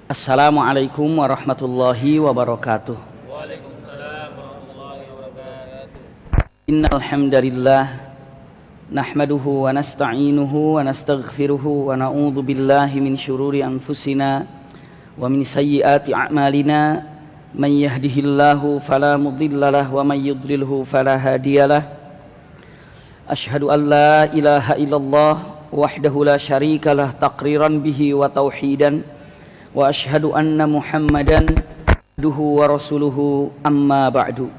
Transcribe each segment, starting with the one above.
Assalamualaikum warahmatullahi wabarakatuh. Waalaikumsalam warahmatullahi wabarakatuh. Innal hamdalillah nahmaduhu wa nasta'inuhu wa nastaghfiruhu wa na'udzu billahi min syururi anfusina wa min sayyiati a'malina. Man yahdihillahu fala mudhillalah wa man yudlilhu fala hadiyalah. Asyhadu an la ilaha illallah wahdahu la syarikalah taqriran bihi wa tauhidan wa asyhadu anna Muhammadan abduhu wa rasuluhu amma ba'du.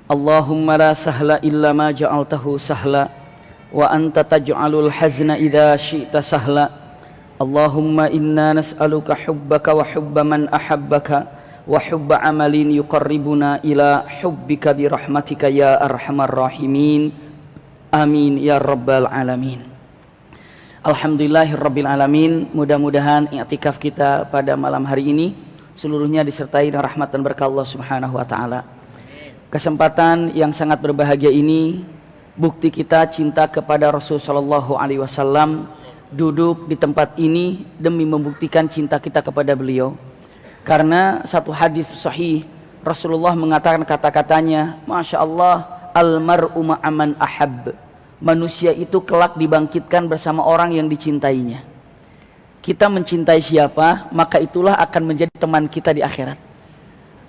Allahumma la sahla illa ma ja'altahu sahla wa anta taj'alul hazna idza syi'ta sahla. Allahumma inna nas'aluka hubbaka wa hubba man ahabbaka wa hubba amalin yuqarribuna ila hubbika bi rahmatika ya arhamar rahimin. Amin ya rabbal alamin. Alhamdulillahirabbil alamin. Mudah-mudahan i'tikaf kita pada malam hari ini seluruhnya disertai dengan rahmat dan berkah Allah Subhanahu wa taala. Kesempatan yang sangat berbahagia ini bukti kita cinta kepada Rasul sallallahu alaihi wasallam. Duduk di tempat ini demi membuktikan cinta kita kepada beliau. Karena satu hadis sahih Rasulullah mengatakan kata-katanya, Masya Allah, almar'u ma'aman ahab. Manusia itu kelak dibangkitkan bersama orang yang dicintainya. Kita mencintai siapa, maka itulah akan menjadi teman kita di akhirat.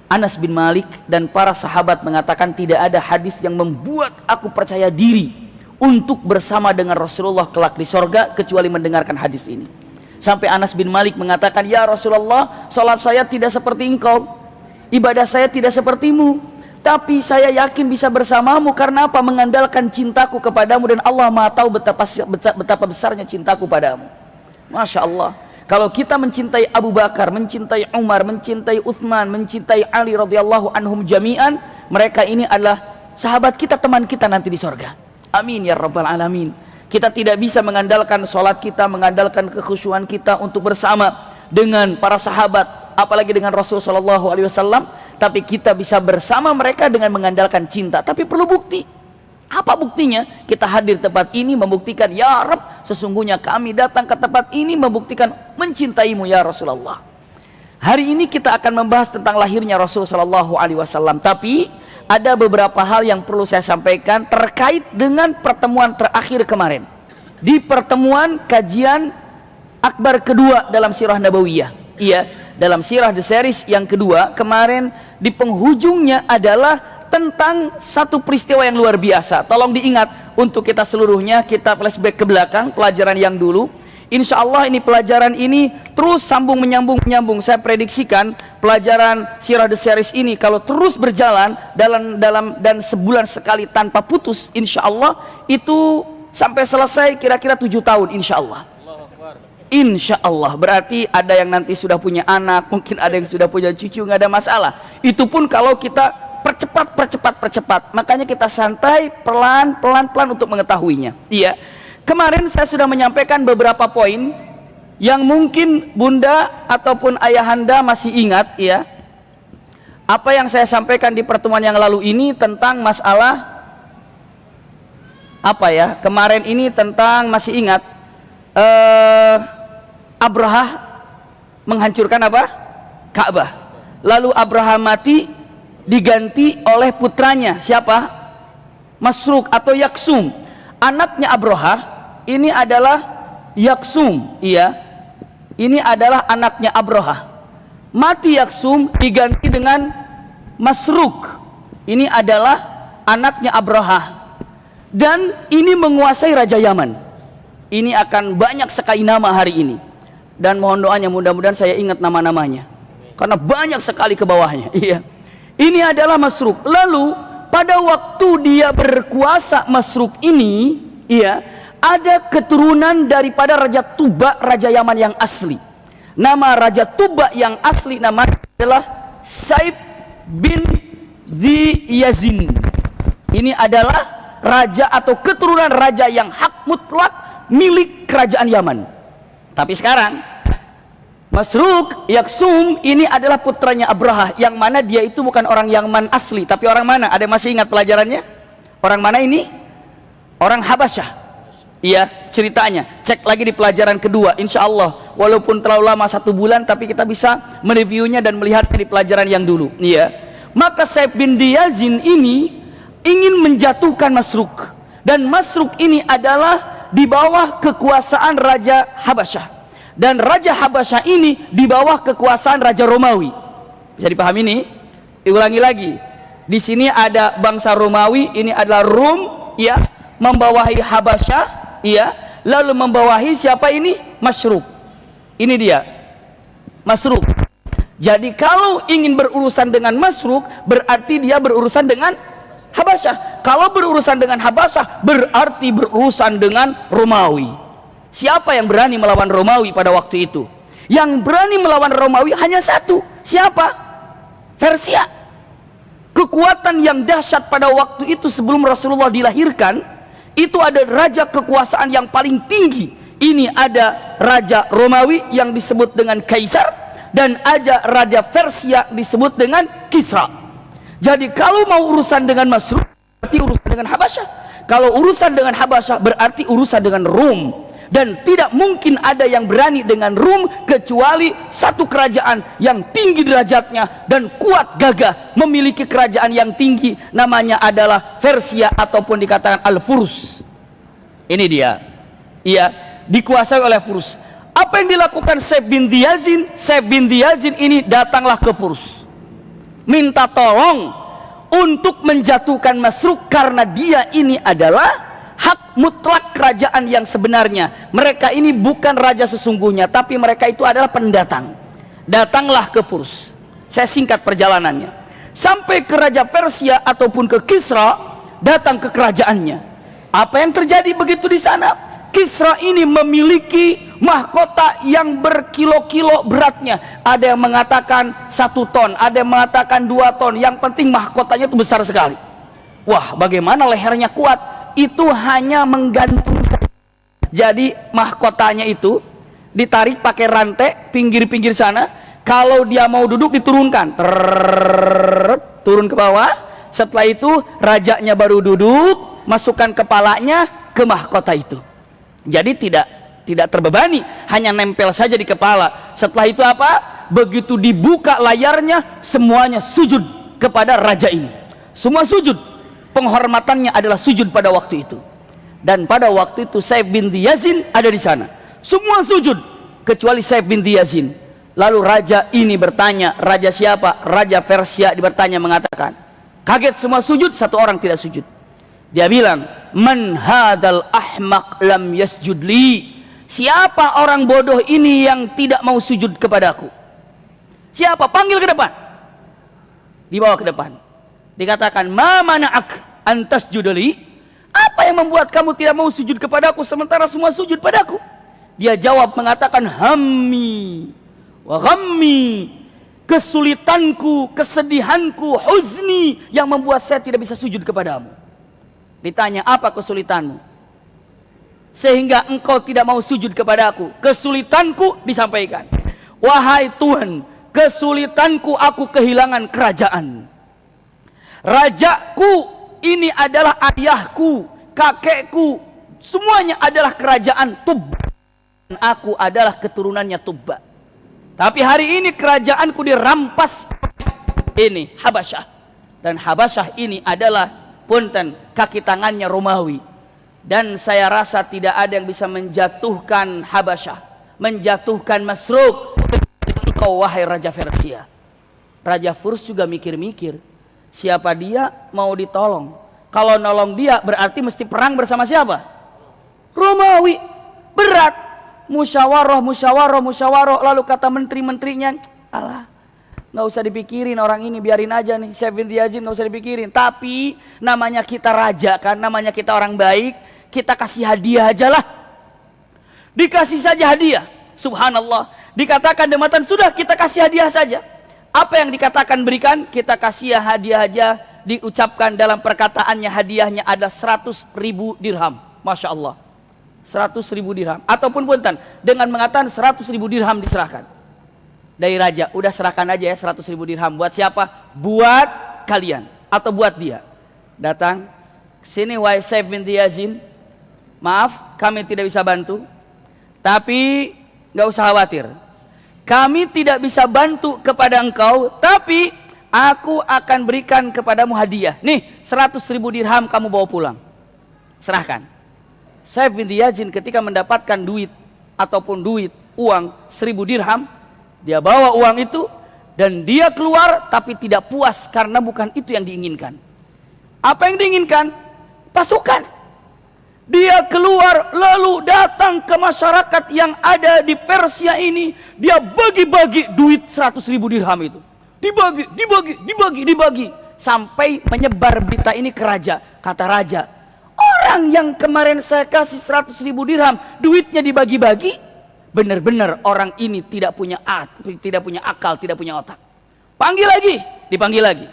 Anas bin Malik dan para sahabat mengatakan tidak ada hadis yang membuat aku percaya diri untuk bersama dengan Rasulullah kelak di sorga kecuali mendengarkan hadis ini. Sampai Anas bin Malik mengatakan, ya Rasulullah, salat saya tidak seperti engkau, ibadah saya tidak sepertimu, tapi saya yakin bisa bersamamu. Karena apa? Mengandalkan cintaku kepadamu, dan Allah Maha tahu betapa besarnya cintaku padamu. Masya Allah. Kalau kita mencintai Abu Bakar, mencintai Umar, mencintai Uthman, mencintai Ali radhiyallahu anhum jami'an, mereka ini adalah sahabat kita, teman kita nanti di sorga. Amin ya rabbal alamin. Kita tidak bisa mengandalkan sholat kita, mengandalkan kekhusyuan kita untuk bersama dengan para sahabat, apalagi dengan Rasul sallallahu alaihi wasallam. Tapi kita bisa bersama mereka dengan mengandalkan cinta. Tapi perlu bukti. Apa buktinya? Kita hadir tempat ini membuktikan, ya Rabb, sesungguhnya kami datang ke tempat ini membuktikan mencintaimu ya Rasulullah. Hari ini kita akan membahas tentang lahirnya Rasul sallallahu alaihi wasallam. Tapi ada beberapa hal yang perlu saya sampaikan terkait dengan pertemuan terakhir kemarin. Di pertemuan kajian akbar kedua dalam sirah nabawiyah. Iya, dalam sirah the series yang kedua kemarin, di penghujungnya adalah tentang satu peristiwa yang luar biasa. Tolong diingat untuk kita seluruhnya, kita flashback ke belakang pelajaran yang dulu. Insya Allah ini pelajaran ini terus sambung menyambung. Saya prediksikan pelajaran sirah the series ini kalau terus berjalan dan sebulan sekali tanpa putus, insya Allah itu sampai selesai kira-kira 7 tahun insya Allah. Insya Allah, berarti ada yang nanti sudah punya anak, mungkin ada yang sudah punya cucu, nggak ada masalah. Itu pun kalau kita percepat. Makanya kita santai, pelan untuk mengetahuinya. Iya, kemarin saya sudah menyampaikan beberapa poin yang mungkin bunda ataupun ayahanda masih ingat, ya. Apa yang saya sampaikan di pertemuan yang lalu ini tentang masalah apa ya? Kemarin ini tentang, masih ingat? Abraha menghancurkan apa? Ka'bah. Lalu Abraha mati diganti oleh putranya. Siapa? Masruk atau Yaksum. Anaknya Abraha ini adalah Yaksum. Iya, ini adalah anaknya Abraha. Mati Yaksum diganti dengan Masruk. Ini adalah anaknya Abraha. Dan ini menguasai Raja Yaman. Ini akan banyak sekali nama hari ini. Dan mohon doanya mudah-mudahan saya ingat nama-namanya. Karena banyak sekali ke bawahnya. Iya. Ini adalah Masruk. Lalu pada waktu dia berkuasa Masruk ini, iya, ada keturunan daripada Raja Tuba, Raja Yaman yang asli. Nama Raja Tuba yang asli namanya adalah Saif bin Yazin. Ini adalah raja atau keturunan raja yang hak mutlak milik kerajaan Yaman. Tapi sekarang Masruk Yaksum ini adalah putranya Abraha, yang mana dia itu bukan orang Yaman asli, tapi orang mana? Ada yang masih ingat pelajarannya? Orang mana ini? Orang Habasyah. Iya, ceritanya cek lagi di pelajaran kedua, insya Allah walaupun terlalu lama 1 bulan, tapi kita bisa mereviewnya dan melihatnya di pelajaran yang dulu. Iya. Maka Saif bin Yazin ini ingin menjatuhkan Masruk, dan Masruk ini adalah di bawah kekuasaan Raja Habasyah, dan Raja Habasyah ini di bawah kekuasaan Raja Romawi. Bisa dipahami ini? Diulangi lagi. Di sini ada bangsa Romawi, ini adalah Rum, ya, membawahi Habasyah, ya, lalu membawahi siapa ini? Masruk. Ini dia, Masruk. Jadi kalau ingin berurusan dengan Masruk, berarti dia berurusan dengan Habasyah. Kalau berurusan dengan Habasyah, berarti berurusan dengan Romawi. Siapa yang berani melawan Romawi pada waktu itu? Yang berani melawan Romawi hanya satu. Siapa? Persia. Kekuatan yang dahsyat pada waktu itu sebelum Rasulullah dilahirkan, itu ada raja kekuasaan yang paling tinggi. Ini ada Raja Romawi yang disebut dengan Kaisar, dan ada Raja Persia disebut dengan Kisra. Jadi kalau mau urusan dengan Masruk, berarti urusan dengan Habasyah. Kalau urusan dengan Habasyah, berarti urusan dengan Rum. Dan tidak mungkin ada yang berani dengan Rum kecuali satu kerajaan yang tinggi derajatnya dan kuat gagah, memiliki kerajaan yang tinggi, namanya adalah Persia ataupun dikatakan Al-Furs. Ini dia. Iya, dikuasai oleh Furs. Apa yang dilakukan Saif bin Yazin? Saif bin Yazin ini datanglah ke Furs, minta tolong untuk menjatuhkan Masruk, karena dia ini adalah hak mutlak kerajaan yang sebenarnya. Mereka ini bukan raja sesungguhnya, tapi mereka itu adalah pendatang. Datanglah ke Furs. Saya singkat perjalanannya. Sampai ke Raja Persia ataupun ke Kisra, datang ke kerajaannya. Apa yang terjadi begitu di sana? Kisra ini memiliki mahkota yang berkilo-kilo beratnya. Ada yang mengatakan 1 ton, ada yang mengatakan 2 ton. Yang penting mahkotanya itu besar sekali. Wah, bagaimana lehernya kuat? Itu hanya menggantung saja. Jadi mahkotanya itu ditarik pakai rantai pinggir-pinggir sana. Kalau dia mau duduk diturunkan, turun ke bawah. Setelah itu rajanya baru duduk, masukkan kepalanya ke mahkota itu. Jadi tidak terbebani, hanya nempel saja di kepala. Setelah itu apa? Begitu dibuka layarnya, semuanya sujud kepada raja ini. Semua sujud. Penghormatannya adalah sujud pada waktu itu. Dan pada waktu itu Saif bin Yazin ada di sana. Semua sujud kecuali Saif bin Yazin. Lalu raja ini bertanya, raja siapa? Raja Persia bertanya, mengatakan, kaget semua sujud, satu orang tidak sujud. Dia bilang, man hadal ahmaq lam yasjud li. Siapa orang bodoh ini yang tidak mau sujud kepadaku? Siapa? Panggil ke depan. Dibawa ke depan. Dikatakan, ma mana'ak antas judali? Apa yang membuat kamu tidak mau sujud kepadaku sementara semua sujud padaku? Dia jawab mengatakan, hammi wa ghammi, kesulitanku, kesedihanku, huzni yang membuat saya tidak bisa sujud kepadamu. Ditanya, apa kesulitanmu sehingga engkau tidak mau sujud kepadaku? Kesulitanku, disampaikan, wahai Tuhan, kesulitanku aku kehilangan kerajaan. Rajaku ini adalah ayahku, kakekku, semuanya adalah kerajaan Tubba. Aku adalah keturunannya Tubba. Tapi hari ini kerajaanku dirampas ini Habasyah. Dan Habasyah ini adalah punten kaki tangannya Romawi. Dan saya rasa tidak ada yang bisa menjatuhkan Habasyah, menjatuhkan Masruk, kau wahai Raja Persia. Raja Furs juga mikir-mikir, siapa dia mau ditolong? Kalau nolong dia berarti mesti perang bersama siapa? Romawi. Berat. Musyawarah, lalu kata menteri-menterinya, alah, nggak usah dipikirin orang ini, biarin aja nih, Saif bin Yazin nggak usah dipikirin. Tapi namanya kita raja kan, namanya kita orang baik, kita kasih hadiah aja lah. Dikasih saja hadiah, subhanallah. Dikatakan dematan, sudah kita kasih hadiah saja. Apa yang dikatakan berikan, kita kasih hadiah aja. Diucapkan dalam perkataannya, hadiahnya ada 100.000 dirham, masya Allah. 100.000 dirham, ataupun punten dengan mengatakan 100.000 dirham diserahkan dari raja. Udah serahkan aja ya 100.000 dirham. Buat siapa? Buat kalian atau buat dia. Datang sini wahai Saif bin Yazin, maaf kami tidak bisa bantu, tapi nggak usah khawatir. Kami tidak bisa bantu kepada engkau, tapi aku akan berikan kepadamu hadiah. Nih, 100.000 dirham kamu bawa pulang. Serahkan. Saif bin Yazin ketika mendapatkan duit ataupun uang 1.000 dirham, dia bawa uang itu dan dia keluar, tapi tidak puas karena bukan itu yang diinginkan. Apa yang diinginkan? Pasukan. Dia keluar lalu datang ke masyarakat yang ada di Persia ini. Dia bagi-bagi duit 100.000 dirham itu. Dibagi. Sampai menyebar berita ini ke raja. Kata raja, orang yang kemarin saya kasih 100.000 dirham, duitnya dibagi-bagi. Benar-benar orang ini tidak punya akal, tidak punya otak. Dipanggil lagi.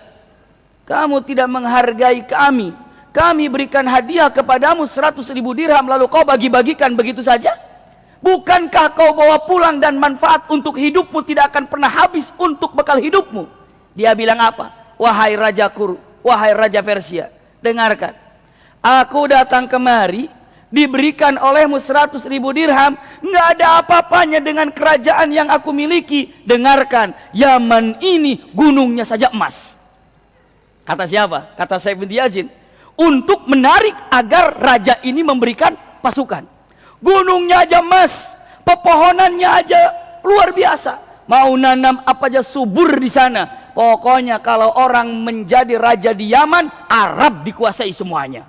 Kamu tidak menghargai kami. Kami berikan hadiah kepadamu 100.000 dirham, lalu kau bagi-bagikan begitu saja? Bukankah kau bawa pulang dan manfaat untuk hidupmu tidak akan pernah habis untuk bekal hidupmu? Dia bilang apa? Wahai Raja Persia, dengarkan. Aku datang kemari, diberikan olehmu 100.000 dirham, nggak ada apa-apanya dengan kerajaan yang aku miliki. Dengarkan, Yaman ini gunungnya saja emas. Kata siapa? Kata Saif bin Yazin. Untuk menarik agar raja ini memberikan pasukan. Gunungnya aja emas, pepohonannya aja luar biasa. Mau nanam apa aja subur di sana. Pokoknya kalau orang menjadi raja di Yaman, Arab dikuasai semuanya.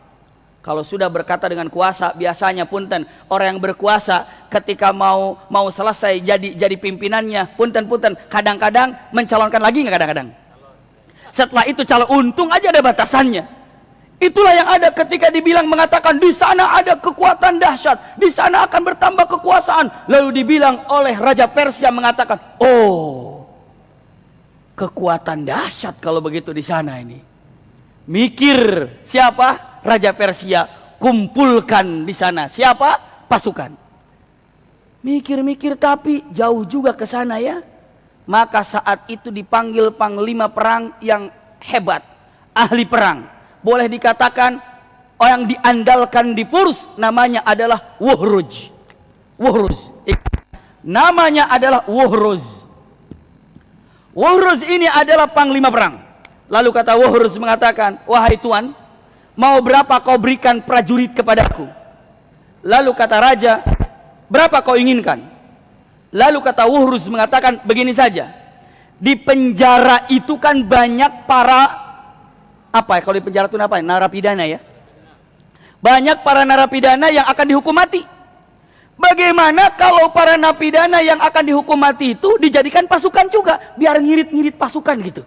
Kalau sudah berkata dengan kuasa, biasanya punten orang yang berkuasa ketika mau selesai jadi pimpinannya, punten kadang-kadang mencalonkan lagi nggak kadang-kadang. Setelah itu calon, untung aja ada batasannya. Itulah yang ada ketika dibilang mengatakan di sana ada kekuatan dahsyat, di sana akan bertambah kekuasaan. Lalu dibilang oleh Raja Persia mengatakan, oh, kekuatan dahsyat kalau begitu di sana ini. Mikir siapa? Raja Persia, kumpulkan di sana siapa? Pasukan. Mikir-mikir tapi jauh juga ke sana ya. Maka saat itu dipanggil panglima perang yang hebat, ahli perang. Boleh dikatakan yang diandalkan di Furs, namanya adalah Wuhruz. Namanya adalah Wuhruz. Wuhruz ini adalah panglima perang. Lalu kata Wuhruz mengatakan, wahai tuan, mau berapa kau berikan prajurit kepadaku? Lalu kata raja, berapa kau inginkan? Lalu kata Wuhruz mengatakan, begini saja. Di penjara itu kan banyak para kalau di penjara itu apa? Narapidana ya. Banyak para narapidana yang akan dihukum mati. Bagaimana kalau para narapidana yang akan dihukum mati itu dijadikan pasukan juga, biar ngirit-ngirit pasukan gitu.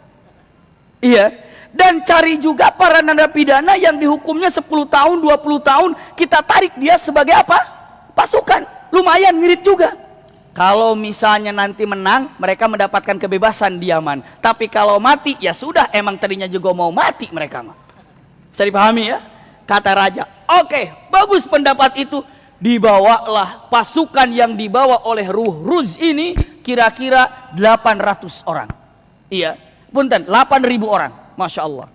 Iya. Dan cari juga para narapidana yang dihukumnya 10 tahun, 20 tahun, kita tarik dia sebagai apa? Pasukan. Lumayan ngirit juga. Kalau misalnya nanti menang, mereka mendapatkan kebebasan di Yaman. Tapi kalau mati, ya sudah, emang tadinya juga mau mati mereka mah. Bisa dipahami ya? Kata raja, oke, bagus pendapat itu. Dibawalah pasukan yang dibawa oleh Wuhruz ini kira-kira 800 orang. Iya, punten, 8.000 orang. Masya Allah.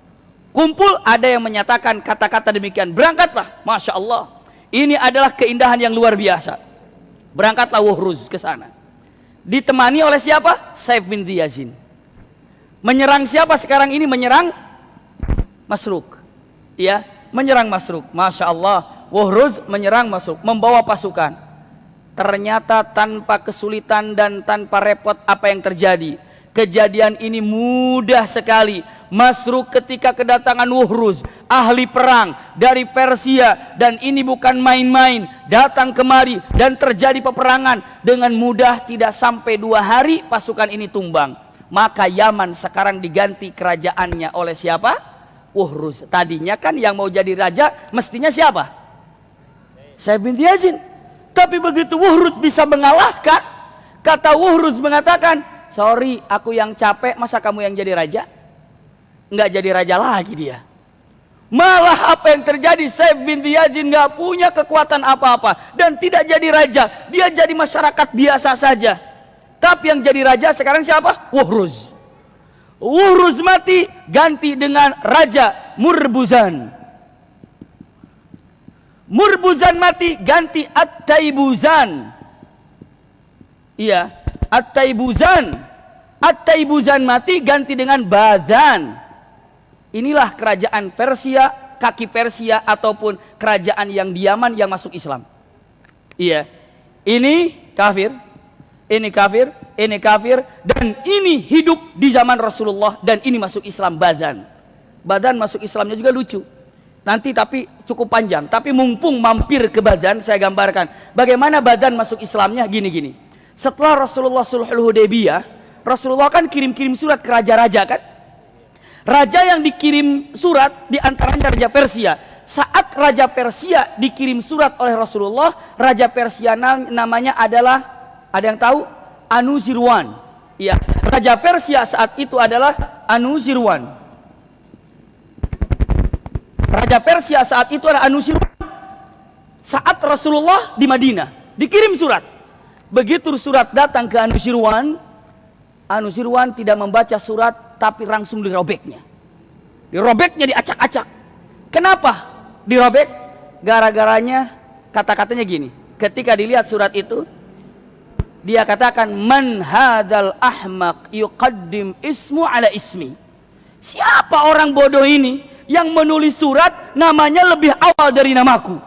Kumpul, ada yang menyatakan kata-kata demikian. Berangkatlah, Masya Allah. Ini adalah keindahan yang luar biasa. Berangkatlah Wuhruz ke sana. Ditemani oleh siapa? Saif bin Yazin. Menyerang siapa sekarang ini? Menyerang Masruk. Ya, menyerang Masruk. Masya Allah, Wuhruz menyerang Masruk, membawa pasukan. Ternyata tanpa kesulitan dan tanpa repot apa yang terjadi. Kejadian ini mudah sekali. Masruk ketika kedatangan Wuhruz, ahli perang dari Persia, dan ini bukan main-main, datang kemari dan terjadi peperangan dengan mudah. Tidak sampai 2 hari pasukan ini tumbang. Maka Yaman sekarang diganti kerajaannya oleh siapa? Wuhruz. Tadinya kan yang mau jadi raja mestinya siapa? Saif bin Yazin. Tapi begitu Wuhruz bisa mengalahkan, kata Wuhruz mengatakan, sorry, aku yang capek, masa kamu yang jadi raja? Nggak jadi raja lagi dia. Malah apa yang terjadi, Saif bin Yazin nggak punya kekuatan apa-apa dan tidak jadi raja. Dia jadi masyarakat biasa saja. Tapi yang jadi raja sekarang siapa? Wuhruz. Wuhruz mati, ganti dengan raja Murbuzan. Murbuzan mati, ganti At-Taibuzan. Iya, At-Taibuzan. At-Taibuzan mati ganti dengan Badan. Inilah kerajaan Persia, kaki Persia ataupun kerajaan yang di Yaman yang masuk Islam. Iya. Ini kafir, ini kafir, ini kafir, dan ini hidup di zaman Rasulullah dan ini masuk Islam. Badan. Badan masuk Islamnya juga lucu. Nanti tapi cukup panjang. Tapi mumpung mampir ke Badan, saya gambarkan bagaimana Badan masuk Islamnya gini-gini. Setelah Rasulullah Sulhul Hudaybiyah, Rasulullah kan kirim-kirim surat ke raja-raja kan. Raja yang dikirim surat diantaranya Raja Persia. Saat Raja Persia dikirim surat oleh Rasulullah, Raja Persia namanya adalah, ada yang tahu? Anuzirwan. Ya, Raja Persia saat itu adalah Anuzirwan. Raja Persia saat itu adalah Anuzirwan. Saat Rasulullah di Madinah dikirim surat. Begitu surat datang ke Anuzirwan, Anuzirwan tidak membaca surat tapi langsung dirobeknya. Dirobeknya, diacak-acak. Kenapa dirobek? Gara-garanya kata-katanya gini. Ketika dilihat surat itu, dia katakan, man hadzal ahmaq yuqaddim ismu ala ismi. Siapa orang bodoh ini yang menulis surat namanya lebih awal dari namaku?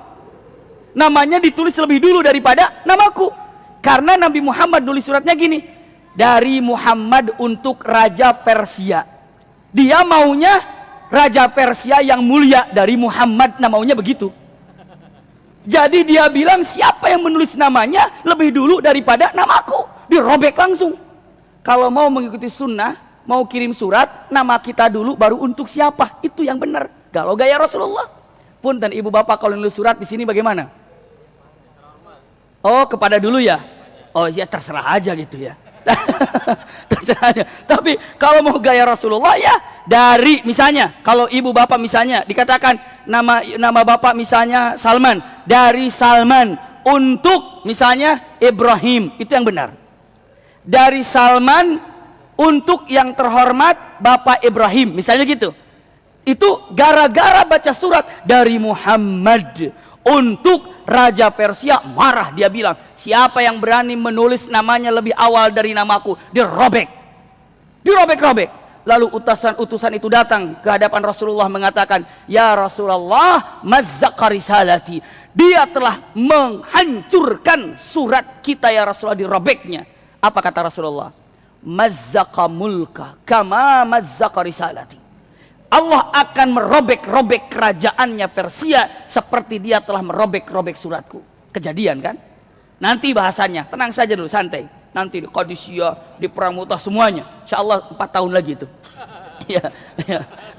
Namanya ditulis lebih dulu daripada namaku. Karena Nabi Muhammad nulis suratnya gini, dari Muhammad untuk Raja Persia. Dia maunya Raja Persia yang mulia dari Muhammad, maunya begitu. Jadi dia bilang siapa yang menulis namanya lebih dulu daripada namaku, dirobek langsung. Kalau mau mengikuti sunnah, mau kirim surat, nama kita dulu baru untuk siapa, itu yang benar. Kalau gaya Rasulullah. Punten ibu bapak kalau nulis surat di sini bagaimana? Oh, kepada dulu ya. Oh ya, terserah aja gitu ya. Terserah aja. Tapi kalau mau gaya Rasulullah ya dari, misalnya kalau ibu bapak misalnya dikatakan nama bapak misalnya Salman, dari Salman untuk misalnya Ibrahim, itu yang benar. Dari Salman untuk yang terhormat Bapak Ibrahim, misalnya gitu. Itu gara-gara baca surat dari Muhammad untuk Raja Persia, marah, dia bilang, siapa yang berani menulis namanya lebih awal dari namaku, dirobek. Dirobek-robek. Lalu utusan itu datang ke hadapan Rasulullah mengatakan, ya Rasulullah, mazzaqa risalati. Dia telah menghancurkan surat kita ya Rasulullah, dirobeknya. Apa kata Rasulullah? Mazzaqa mulka kama mazzaqa risalati. Allah akan merobek-robek kerajaannya Persia seperti dia telah merobek-robek suratku. Kejadian kan? Nanti bahasanya, tenang saja dulu, santai. Nanti di Qadisiyah, di Perang Mu'tah semuanya. Insyaallah 4 tahun lagi itu. Ya,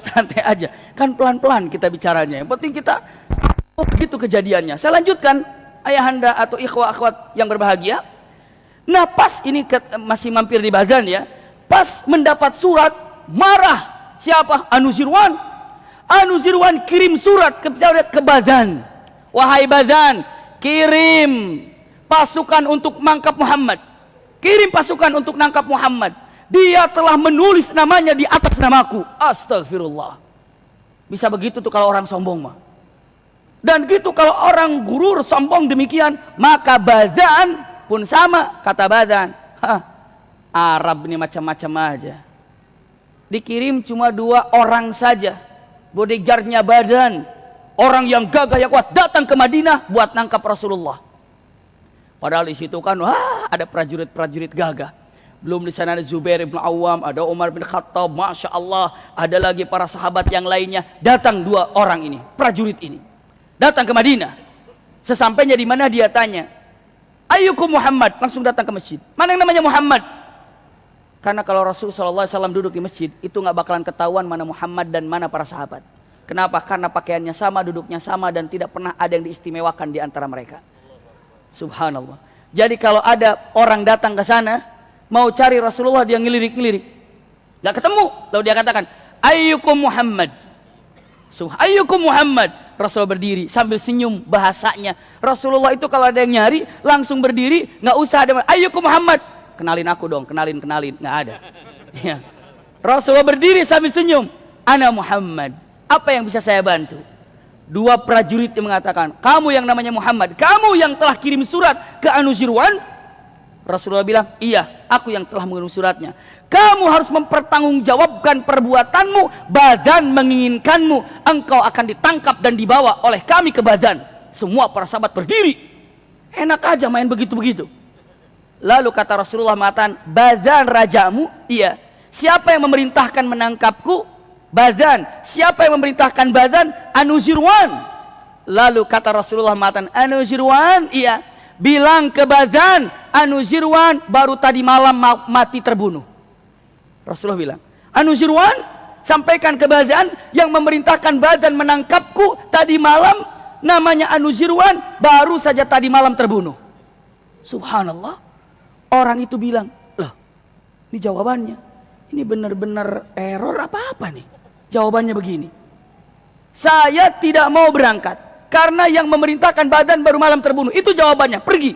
santai aja. Kan pelan-pelan kita bicaranya. Yang penting kita begitu kejadiannya. Saya lanjutkan, ayahanda atau ikhwah akhwat yang berbahagia. Nah, pas ini masih mampir di Badan ya. Pas mendapat surat, marah. Siapa? Anuzirwan. Anuzirwan kirim surat ke Badan. Wahai Badan, kirim pasukan untuk mangkap Muhammad. Kirim pasukan untuk nangkap Muhammad. Dia telah menulis namanya di atas namaku. Astagfirullah. Bisa begitu tuh kalau orang sombong mah. Dan gitu kalau orang gurur sombong demikian, maka Badan pun sama. Kata Badan, Arab ini macam-macam aja. Dikirim cuma 2 orang saja, bodyguardnya Badan, orang yang gagah yang kuat, datang ke Madinah buat nangkap Rasulullah. Padahal di situ kan ada prajurit-prajurit gagah. Belum di sana ada Zubair bin Awam, ada Umar bin Khattab, masya Allah, ada lagi para sahabat yang lainnya. Datang 2 orang ini, prajurit ini, datang ke Madinah. Sesampainya di mana dia tanya, ayyukum Muhammad, langsung datang ke masjid. Mana yang namanya Muhammad? Karena kalau Rasulullah SAW duduk di masjid, itu nggak bakalan ketahuan mana Muhammad dan mana para sahabat. Kenapa? Karena pakaiannya sama, duduknya sama, dan tidak pernah ada yang diistimewakan di antara mereka. Subhanallah. Jadi kalau ada orang datang ke sana, mau cari Rasulullah, dia ngelirik-ngelirik, nggak ketemu. Lalu dia katakan, ayyukum Muhammad. Ayyukum Muhammad. Rasul berdiri sambil senyum, bahasanya. Rasulullah itu kalau ada yang nyari, langsung berdiri, nggak usah ada, ayyukum Muhammad. Kenalin aku dong, kenalin, nggak ada. Ya. Rasulullah berdiri sambil senyum, ana Muhammad. Apa yang bisa saya bantu? 2 prajurit yang mengatakan, kamu yang namanya Muhammad, kamu yang telah kirim surat ke Anuzirwan. Rasulullah bilang, iya, aku yang telah mengirim suratnya. Kamu harus mempertanggungjawabkan perbuatanmu. Badan menginginkanmu, engkau akan ditangkap dan dibawa oleh kami ke badan. Semua para sahabat berdiri. Enak aja main begitu-begitu. Lalu kata Rasulullah mengatakan, badan rajamu? Iya. Siapa yang memerintahkan menangkapku? Badan. Siapa yang memerintahkan badan? Anuzirwan. Lalu kata Rasulullah mengatakan, Anuzirwan? Iya. Bilang ke badan, Anuzirwan baru tadi malam mati terbunuh. Rasulullah bilang, Anuzirwan, sampaikan ke badan yang memerintahkan badan menangkapku tadi malam, namanya Anuzirwan, baru saja tadi malam terbunuh. Subhanallah. Orang itu bilang, loh, ini jawabannya. Ini benar-benar error apa-apa nih. Jawabannya begini. Saya tidak mau berangkat karena yang memerintahkan badan baru malam terbunuh. Itu jawabannya, pergi.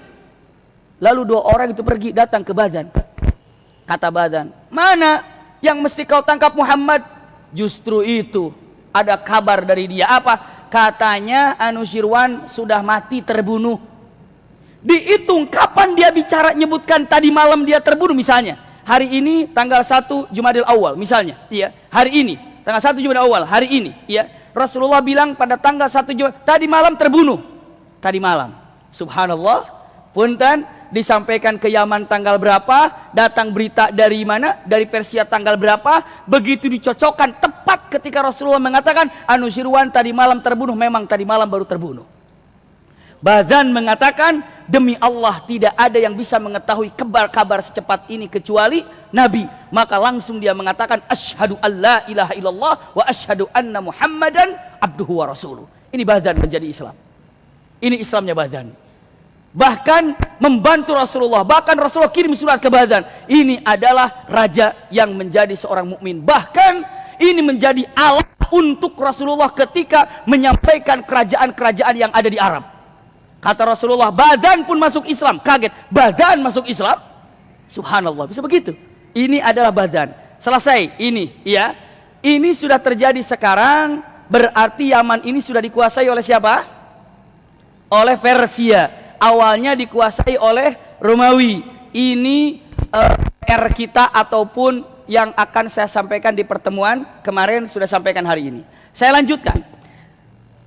Lalu dua orang itu pergi, datang ke badan. Kata badan, mana yang mesti kau tangkap Muhammad? Justru itu, ada kabar dari dia. Apa? Katanya Anuzirwan sudah mati terbunuh. Dihitung kapan dia bicara nyebutkan tadi malam dia terbunuh. Misalnya hari ini tanggal 1 Jumadil Awal misalnya, iya, hari ini tanggal 1 Jumadil Awal, hari ini, iya, Rasulullah bilang pada tanggal 1 Jumadil tadi malam terbunuh. Tadi malam. Subhanallah. Punten, disampaikan ke Yaman tanggal berapa, datang berita dari mana, dari Persia tanggal berapa, begitu dicocokkan tepat ketika Rasulullah mengatakan Anuzirwan tadi malam terbunuh, memang tadi malam baru terbunuh. Badan mengatakan, demi Allah tidak ada yang bisa mengetahui kabar-kabar secepat ini kecuali Nabi. Maka langsung dia mengatakan, asyhadu an la ilaha illallah wa asyhadu anna Muhammadan abduhu wa rasuluh. Ini badan menjadi Islam. Ini Islamnya badan. Bahkan membantu Rasulullah, bahkan Rasulullah kirim surat ke badan. Ini adalah raja yang menjadi seorang mukmin. Bahkan ini menjadi alat untuk Rasulullah ketika menyampaikan kerajaan-kerajaan yang ada di Arab. Kata Rasulullah, badan pun masuk Islam. Kaget, badan masuk Islam? Subhanallah, bisa begitu. Ini adalah badan. Selesai, ini ya. Ini sudah terjadi sekarang, berarti Yaman ini sudah dikuasai oleh siapa? Oleh Persia. Awalnya dikuasai oleh Romawi. Ini kita ataupun yang akan saya sampaikan di pertemuan kemarin, sudah sampaikan hari ini. Saya lanjutkan.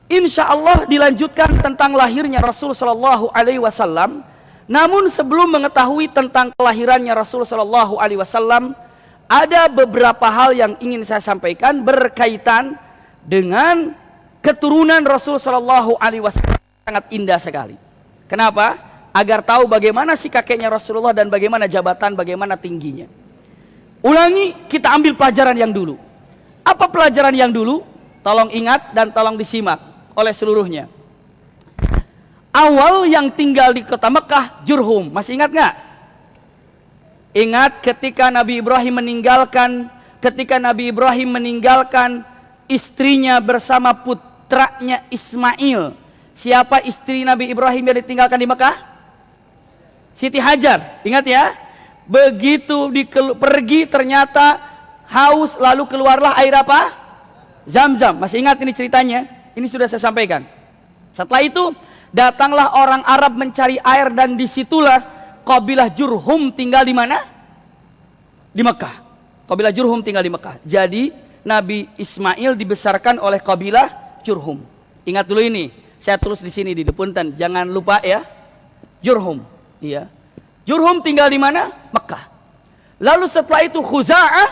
Insya Allah dilanjutkan tentang lahirnya Rasul Sallallahu Alaihi Wasallam. Namun sebelum mengetahui tentang kelahirannya Rasul Sallallahu Alaihi Wasallam, ada beberapa hal yang ingin saya sampaikan berkaitan dengan keturunan Rasul Sallallahu Alaihi Wasallam. Sangat indah sekali. Kenapa? Agar tahu bagaimana si kakeknya Rasulullah dan bagaimana jabatan, bagaimana tingginya. Ulangi, kita ambil pelajaran yang dulu. Apa pelajaran yang dulu? Tolong ingat dan tolong disimak oleh seluruhnya. Awal yang tinggal di kota Mekah, Jurhum. Masih ingat nggak? Ingat ketika Nabi Ibrahim meninggalkan istrinya bersama putranya Ismail. Siapa istri Nabi Ibrahim yang ditinggalkan di Mekah? Siti Hajar. Ingat ya? Begitu pergi ternyata haus, lalu keluarlah air apa? Zam-zam. Masih ingat ini ceritanya? Ini sudah saya sampaikan. Setelah itu datanglah orang Arab mencari air dan disitulah kabilah Jurhum tinggal di mana? Di Mekah. Kabilah Jurhum tinggal di Mekah. Jadi Nabi Ismail dibesarkan oleh kabilah Jurhum. Ingat dulu ini. Saya tulis di sini di depunten. Jangan lupa ya. Jurhum. Iya. Jurhum tinggal di mana? Mekah. Lalu setelah itu Khuza'ah,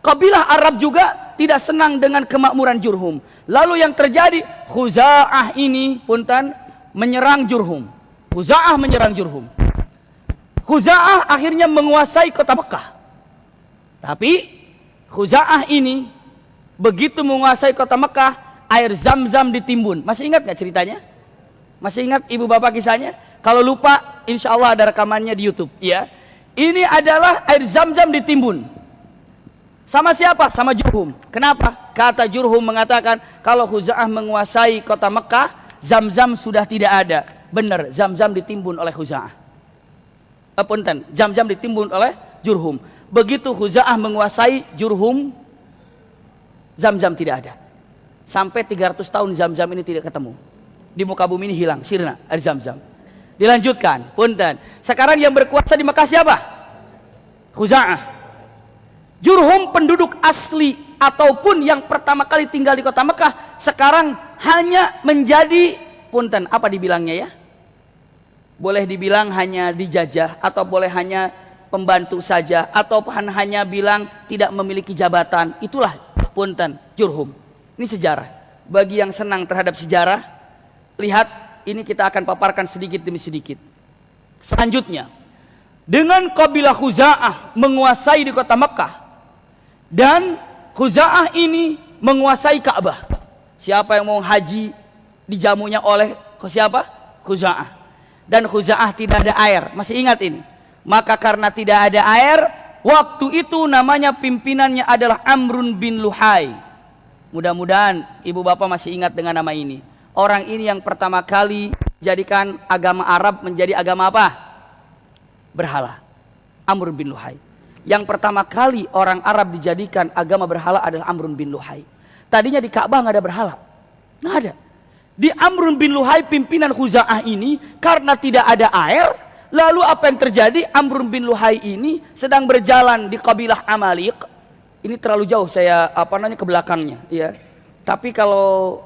kabilah Arab juga tidak senang dengan kemakmuran Jurhum. Lalu yang terjadi, Khuza'ah ini punten menyerang Jurhum. Khuza'ah menyerang Jurhum. Khuza'ah akhirnya menguasai kota Mekah. Tapi Khuza'ah ini begitu menguasai kota Mekah, air Zam-Zam ditimbun. Masih ingat nggak ceritanya? Masih ingat ibu bapak kisahnya? Kalau lupa, insya Allah ada rekamannya di YouTube. Ya, ini adalah air Zam-Zam ditimbun. Sama siapa? Sama Jurhum. Kenapa? Kata Jurhum mengatakan kalau Khuza'ah menguasai kota Mekah, Zam-Zam sudah tidak ada. Benar, Zam-Zam ditimbun oleh Khuza'ah. Punten, Zam-Zam ditimbun oleh Jurhum. Begitu Khuza'ah menguasai Jurhum, Zam-Zam tidak ada. Sampai 300 tahun Zam-Zam ini tidak ketemu. Di muka bumi ini hilang, sirna air Zam-Zam. Dilanjutkan, punten. Sekarang yang berkuasa di Mekah siapa? Khuza'ah. Jurhum penduduk asli ataupun yang pertama kali tinggal di kota Mekah sekarang hanya menjadi, punten, apa dibilangnya ya? Boleh dibilang hanya dijajah, atau boleh hanya pembantu saja, atau hanya bilang tidak memiliki jabatan. Itulah punten, Jurhum. Ini sejarah. Bagi yang senang terhadap sejarah, lihat, ini kita akan paparkan sedikit demi sedikit. Selanjutnya, dengan kabilah Khuza'ah menguasai di kota Mekah, dan Khuza'ah ini menguasai Ka'bah. Siapa yang mau haji dijamunya oleh siapa? Khuza'ah. Dan Khuza'ah tidak ada air. Masih ingat ini? Maka karena tidak ada air, waktu itu namanya pimpinannya adalah Amrun bin Luhai. Mudah-mudahan ibu bapak masih ingat dengan nama ini. Orang ini yang pertama kali menjadikan agama Arab menjadi agama apa? Berhala. Amr bin Luhai. Yang pertama kali orang Arab dijadikan agama berhala adalah Amrun bin Luhai. Tadinya di Ka'bah nggak ada berhala, nggak ada. Di Amrun bin Luhai pimpinan Khuza'ah ini, karena tidak ada air, lalu apa yang terjadi? Amrun bin Luhai ini sedang berjalan di kabilah Amalik. Ini terlalu jauh saya ke belakangnya, ya. Tapi kalau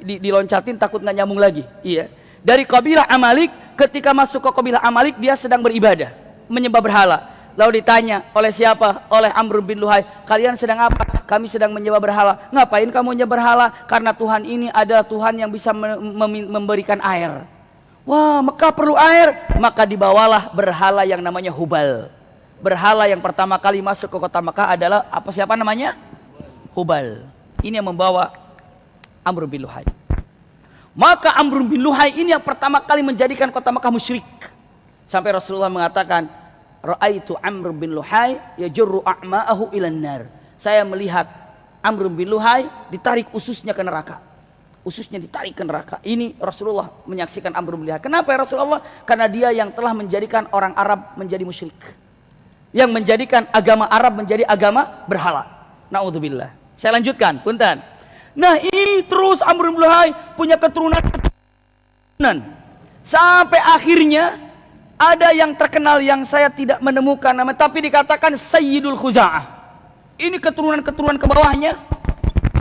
diloncatin takut nggak nyambung lagi, iya. Dari kabilah Amalik, ketika masuk ke kabilah Amalik dia sedang beribadah, menyembah berhala. Lalu ditanya oleh siapa? Oleh Amr bin Luhai. Kalian sedang apa? Kami sedang menyembah berhala. Ngapain kamu menyembah berhala? Karena Tuhan ini adalah Tuhan yang bisa memberikan air. Wah, Mekah perlu air. Maka dibawalah berhala yang namanya Hubal. Berhala yang pertama kali masuk ke kota Mekah adalah siapa namanya? Hubal. Ini yang membawa Amr bin Luhai. Maka Amr bin Luhai ini yang pertama kali menjadikan kota Mekah musyrik. Sampai Rasulullah mengatakan, Ra'aitu Amr bin Luhai yajurru a'ma'ahu ilan nar. Saya melihat Amr bin Luhai ditarik ususnya ke neraka. Ususnya ditarik ke neraka. Ini Rasulullah menyaksikan Amr bin Luhai. Kenapa ya Rasulullah? Karena dia yang telah menjadikan orang Arab menjadi musyrik. Yang menjadikan agama Arab menjadi agama berhala. Na'udzubillah. Saya lanjutkan, punten. Nah, ini terus Amr bin Luhai punya keturunan. Sampai akhirnya ada yang terkenal yang saya tidak menemukan nama, tapi dikatakan Sayyidul Khuza'ah. Ini keturunan-keturunan ke bawahnya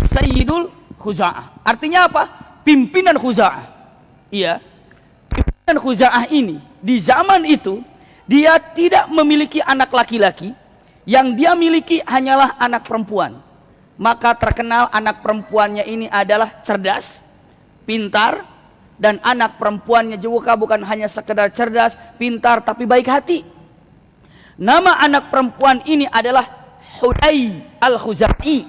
Sayyidul Khuza'ah. Artinya apa? Pimpinan Khuza'ah. Iya. Pimpinan Khuza'ah ini di zaman itu dia tidak memiliki anak laki-laki, yang dia miliki hanyalah anak perempuan. Maka terkenal anak perempuannya ini adalah cerdas, pintar, dan anak perempuannya juga bukan hanya sekedar cerdas, pintar, tapi baik hati. Nama anak perempuan ini adalah Hulay al-Khuzai.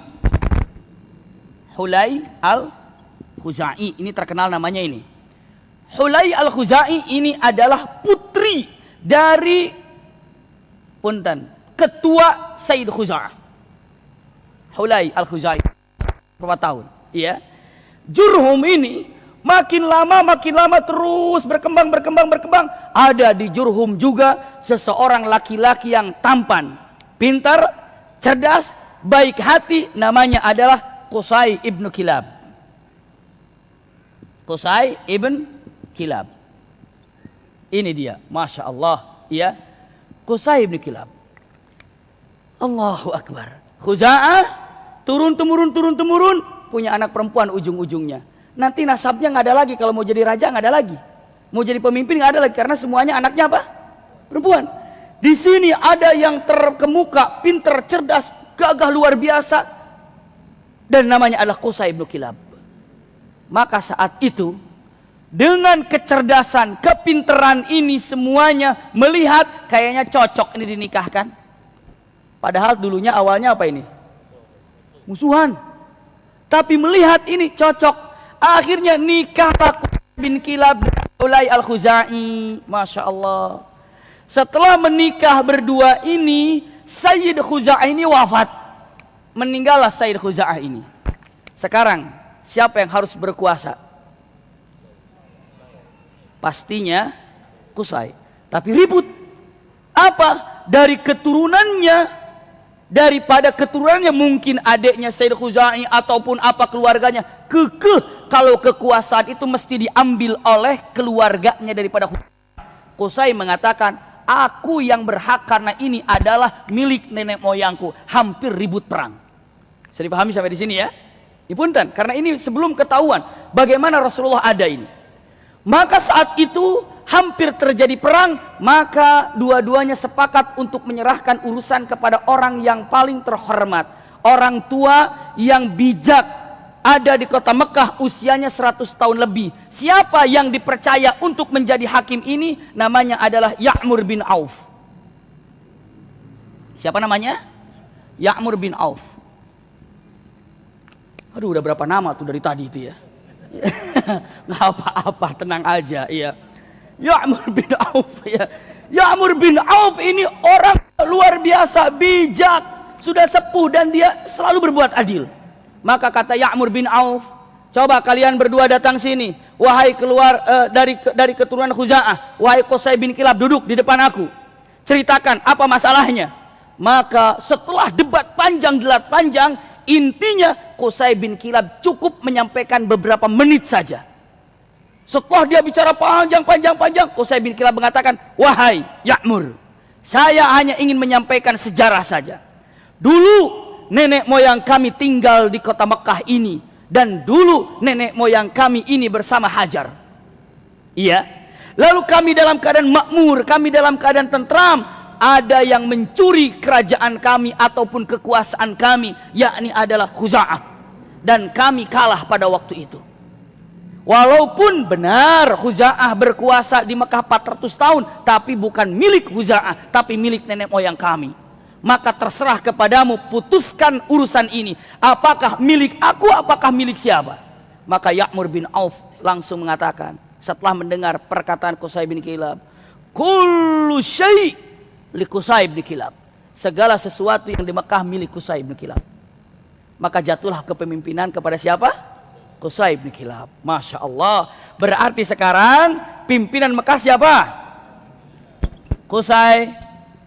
Hulay al-Khuzai, ini terkenal namanya ini. Hulay al-Khuzai ini adalah putri dari ketua Sayyid Khuza'ah. Hulay al-Khuzai, berapa tahun? Iya. Jurhum ini makin lama terus berkembang. Ada di Jurhum juga seseorang laki-laki yang tampan, pintar, cerdas, baik hati, namanya adalah Qusay ibn Kilab. Qusay ibn Kilab. Ini dia, Masya Allah, ya. Qusay ibn Kilab. Allahu Akbar. Khuza'ah turun-temurun punya anak perempuan ujung-ujungnya. Nanti nasabnya nggak ada lagi, kalau mau jadi raja nggak ada lagi, mau jadi pemimpin nggak ada lagi, karena semuanya anaknya apa? Perempuan. Di sini ada yang terkemuka, pintar, cerdas, gagah luar biasa, dan namanya adalah Qusay bin Kilab. Maka saat itu dengan kecerdasan, kepintaran ini semuanya melihat kayaknya cocok ini dinikahkan. Padahal dulunya awalnya apa ini? Musuhan. Tapi melihat ini cocok. Akhirnya nikahlah bin Kilab Hulay al-Khuzai. Masya Allah. Setelah menikah berdua ini, Sayyid Khuza'ah ini wafat. Meninggallah Sayyid Khuza'ah ini. Sekarang siapa yang harus berkuasa? Pastinya Qusay. Tapi ribut. Apa? Dari keturunannya, daripada keturunannya mungkin adiknya Sayyid Khuzai ataupun apa keluarganya kekeh kalau kekuasaan itu mesti diambil oleh keluarganya daripada Khuzai. Qusay mengatakan, aku yang berhak karena ini adalah milik nenek moyangku. Hampir ribut perang. Bisa dipahami sampai di sini ya? Dipunten, karena ini sebelum ketahuan bagaimana Rasulullah ada ini. Maka saat itu hampir terjadi perang, maka dua-duanya sepakat untuk menyerahkan urusan kepada orang yang paling terhormat, orang tua yang bijak, ada di kota Mekah, usianya 100 tahun lebih. Siapa yang dipercaya untuk menjadi hakim ini? Namanya adalah Ya'mur bin Auf. Siapa namanya? Ya'mur bin Auf. Aduh, udah berapa nama tuh dari tadi itu ya. Nggak apa-apa, tenang aja. Iya. Ya'mur bin Auf ya. Ya'mur bin Auf ini orang luar biasa bijak, sudah sepuh dan dia selalu berbuat adil. Maka kata Ya'mur bin Auf, coba kalian berdua datang sini, wahai keluar dari keturunan Khuza'ah, wahai Qusay bin Kilab, duduk di depan aku. Ceritakan apa masalahnya. Maka setelah debat panjang, intinya Qusay bin Kilab cukup menyampaikan beberapa menit saja. Setelah dia bicara panjang, Qusay bin Kilab mengatakan, wahai Ya'mur, saya hanya ingin menyampaikan sejarah saja. Dulu nenek moyang kami tinggal di kota Mekah ini, dan dulu nenek moyang kami ini bersama Hajar. Iya. Lalu kami dalam keadaan makmur, kami dalam keadaan tentram. Ada yang mencuri kerajaan kami ataupun kekuasaan kami, yakni adalah Khuza'ah, dan kami kalah pada waktu itu. Walaupun benar Khuza'ah berkuasa di Mekah 400 tahun, tapi bukan milik Khuza'ah, tapi milik nenek moyang kami. Maka terserah kepadamu, putuskan urusan ini. Apakah milik aku, apakah milik siapa? Maka Ya'mur bin Auf langsung mengatakan, setelah mendengar perkataan Qusay bin Kilab, kullu syai' li Qusay bin Kilab, segala sesuatu yang di Mekah milik Qusay bin Kilab. Maka jatuhlah kepemimpinan kepada siapa? Qusay bin Kilab. Masya Allah. Berarti sekarang pimpinan Mekah siapa? Qusay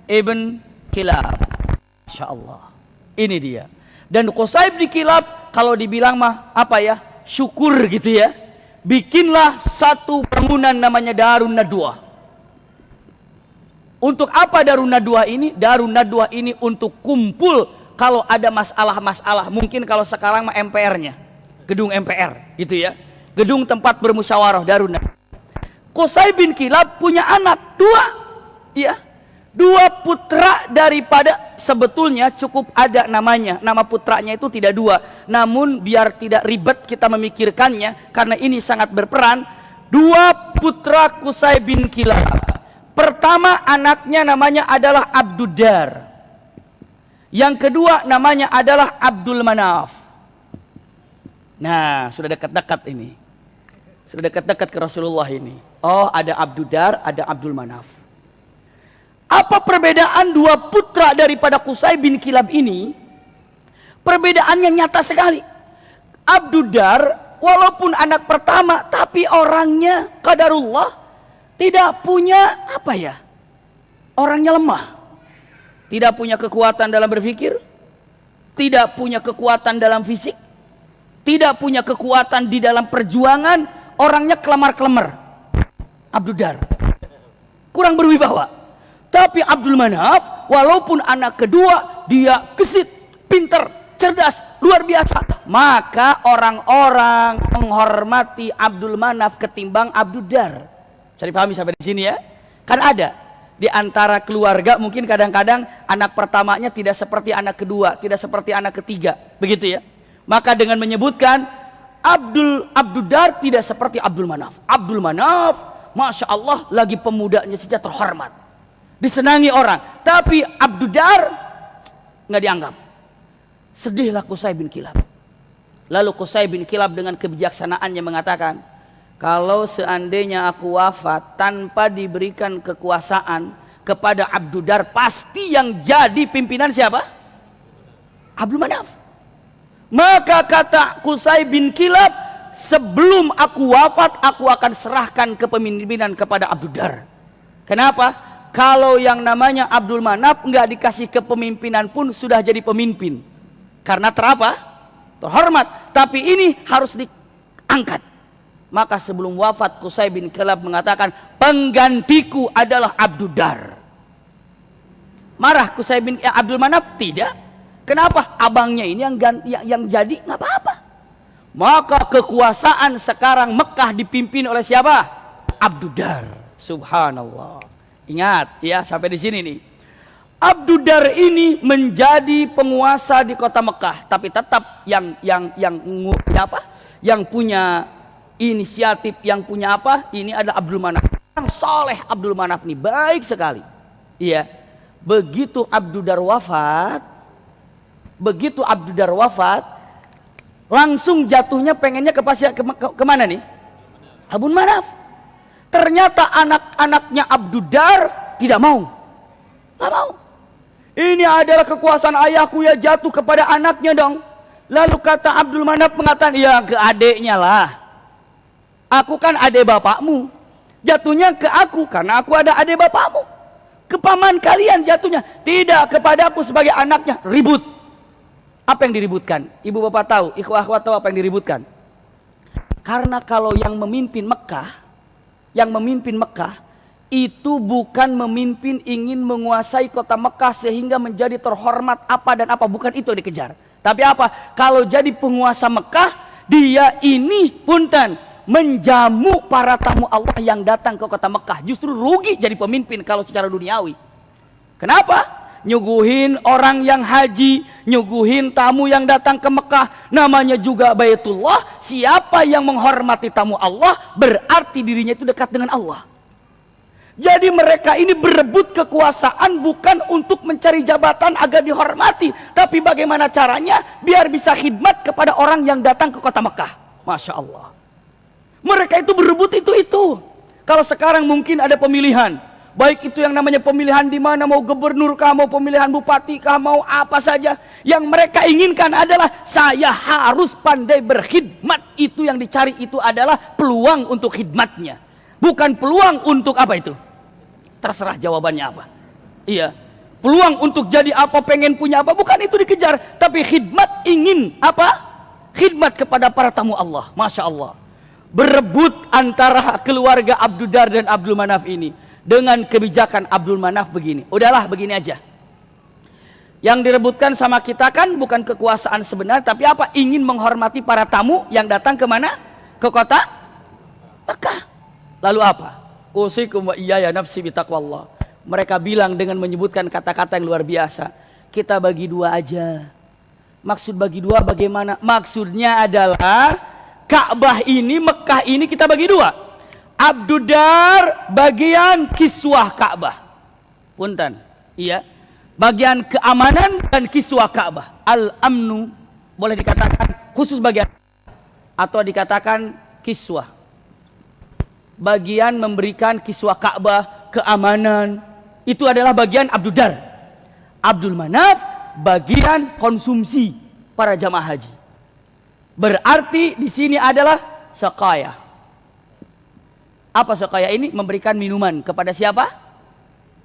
ibn Kilab. Masya Allah. Ini dia. Dan Qusay bin Kilab kalau dibilang mah apa ya, syukur gitu ya, bikinlah satu bangunan namanya Darun Nadwah. Untuk apa Darun Nadwah ini? Darun Nadwah ini untuk kumpul kalau ada masalah-masalah. Mungkin kalau sekarang mah MPR-nya, gedung MPR gitu ya, gedung tempat bermusyawarah, Darun Nadwah. Qusay bin Kilab punya anak dua, ya, dua putra daripada, sebetulnya cukup ada namanya, nama putranya itu tidak dua, namun biar tidak ribet kita memikirkannya karena ini sangat berperan. Dua putra Qusay bin Kilab. Pertama anaknya namanya adalah Abduddar. Yang kedua namanya adalah Abdul Manaf. Nah, sudah dekat-dekat ini. Sudah dekat-dekat ke Rasulullah ini. Oh, ada Abduddar, ada Abdul Manaf. Apa perbedaan dua putra daripada Qusay bin Kilab ini? Perbedaannya nyata sekali. Abduddar walaupun anak pertama, tapi orangnya qadarullah tidak punya apa ya, orangnya lemah, tidak punya kekuatan dalam berpikir, tidak punya kekuatan dalam fisik, tidak punya kekuatan di dalam perjuangan, orangnya kelemar-kelemar. Abduddar kurang berwibawa. Tapi Abdul Manaf walaupun anak kedua, dia gesit, pinter, cerdas, luar biasa. Maka orang-orang menghormati Abdul Manaf ketimbang Abduddar. Bisa dipahami sampai di sini ya? Kan ada di antara keluarga mungkin kadang-kadang anak pertamanya tidak seperti anak kedua, tidak seperti anak ketiga, begitu ya. Maka dengan menyebutkan Abduddar tidak seperti Abdul Manaf. Abdul Manaf, masya Allah, lagi pemudanya saja terhormat, disenangi orang. Tapi Abduddar nggak dianggap. Sedihlah Qusay bin Kilab. Lalu Qusay bin Kilab dengan kebijaksanaannya mengatakan, kalau seandainya aku wafat tanpa diberikan kekuasaan kepada Abduddar, pasti yang jadi pimpinan siapa? Abdul Manaf. Maka kata Qusay bin Kilab, sebelum aku wafat, aku akan serahkan kepemimpinan kepada Abduddar. Kenapa? Kalau yang namanya Abdul Manaf nggak dikasih kepemimpinan pun sudah jadi pemimpin. Karena terhormat. Tapi ini harus diangkat. Maka sebelum wafat Qusay bin Kilab mengatakan, penggantiku adalah Abdudar. Marah Qusay bin Abdul Manaf? Tidak. Kenapa? Abangnya ini yang jadi, nggak apa-apa. Maka kekuasaan sekarang Mekah dipimpin oleh siapa? Abdudar. Subhanallah. Ingat ya, sampai di sini nih. Abdudar ini menjadi penguasa di kota Mekah, tapi tetap yang punya inisiatif, yang punya apa? Ini adalah Abdul Manaf. Yang soleh Abdul Manaf nih, baik sekali. Iya. Begitu Abdudar wafat, langsung jatuhnya pengennya kemana nih? Abdul Manaf. Ternyata anak-anaknya Abdudar tidak mau. Nggak mau. Ini adalah kekuasaan ayahku, ya jatuh kepada anaknya dong. Lalu kata Abdul Manaf mengatakan, ya ke adeknya lah. Aku kan adek bapakmu. Jatuhnya ke aku karena aku ada adek bapakmu. Ke paman kalian jatuhnya. Tidak, kepada aku sebagai anaknya. Ribut. Apa yang diributkan? Ibu bapak tahu, ikhwah akhwat tahu apa yang diributkan? Karena kalau yang memimpin Mekah itu bukan memimpin ingin menguasai kota Mekah sehingga menjadi terhormat apa dan apa, bukan itu yang dikejar. Tapi apa? Kalau jadi penguasa Mekah, dia ini punten menjamu para tamu Allah yang datang ke kota Mekah. Justru rugi jadi pemimpin kalau secara duniawi. Kenapa? Nyuguhin orang yang haji, nyuguhin tamu yang datang ke Mekah, namanya juga Baitullah. Siapa yang menghormati tamu Allah berarti dirinya itu dekat dengan Allah. Jadi mereka ini berebut kekuasaan bukan untuk mencari jabatan agar dihormati, tapi bagaimana caranya biar bisa khidmat kepada orang yang datang ke kota Mekah. Masya Allah. Mereka itu berebut itu. Kalau sekarang mungkin ada pemilihan, baik itu yang namanya pemilihan di mana, mau gubernur kah, mau pemilihan bupati kah, mau apa saja, yang mereka inginkan adalah saya harus pandai berkhidmat. Itu yang dicari, itu adalah peluang untuk khidmatnya, bukan peluang untuk apa itu. Terserah jawabannya apa. Iya, peluang untuk jadi apa, pengen punya apa, bukan itu dikejar, tapi khidmat, ingin apa? Khidmat kepada para tamu Allah. Masya Allah. Berebut antara keluarga Abdudar dan Abdul Manaf ini. Dengan kebijakan Abdul Manaf begini, udahlah begini aja. Yang direbutkan sama kita kan bukan kekuasaan sebenarnya, tapi apa? Ingin menghormati para tamu yang datang ke mana? Ke kota Mekah. Lalu apa? Usikum wa iyaya nafsi bitaqwallah. Mereka bilang dengan menyebutkan kata-kata yang luar biasa. Kita bagi dua aja. Maksud bagi dua bagaimana? Maksudnya adalah Ka'bah ini, Mekah ini kita bagi dua. Abdudar bagian kiswah Ka'bah. Punten. Iya. Bagian keamanan dan kiswah Ka'bah. Al-amnu boleh dikatakan khusus bagian, atau dikatakan kiswah. Bagian memberikan kiswah Ka'bah, keamanan, itu adalah bagian Abdudar. Abdul Manaf bagian konsumsi para jamaah haji. Berarti di sini adalah sakaya. Apa sakaya ini? Memberikan minuman kepada siapa?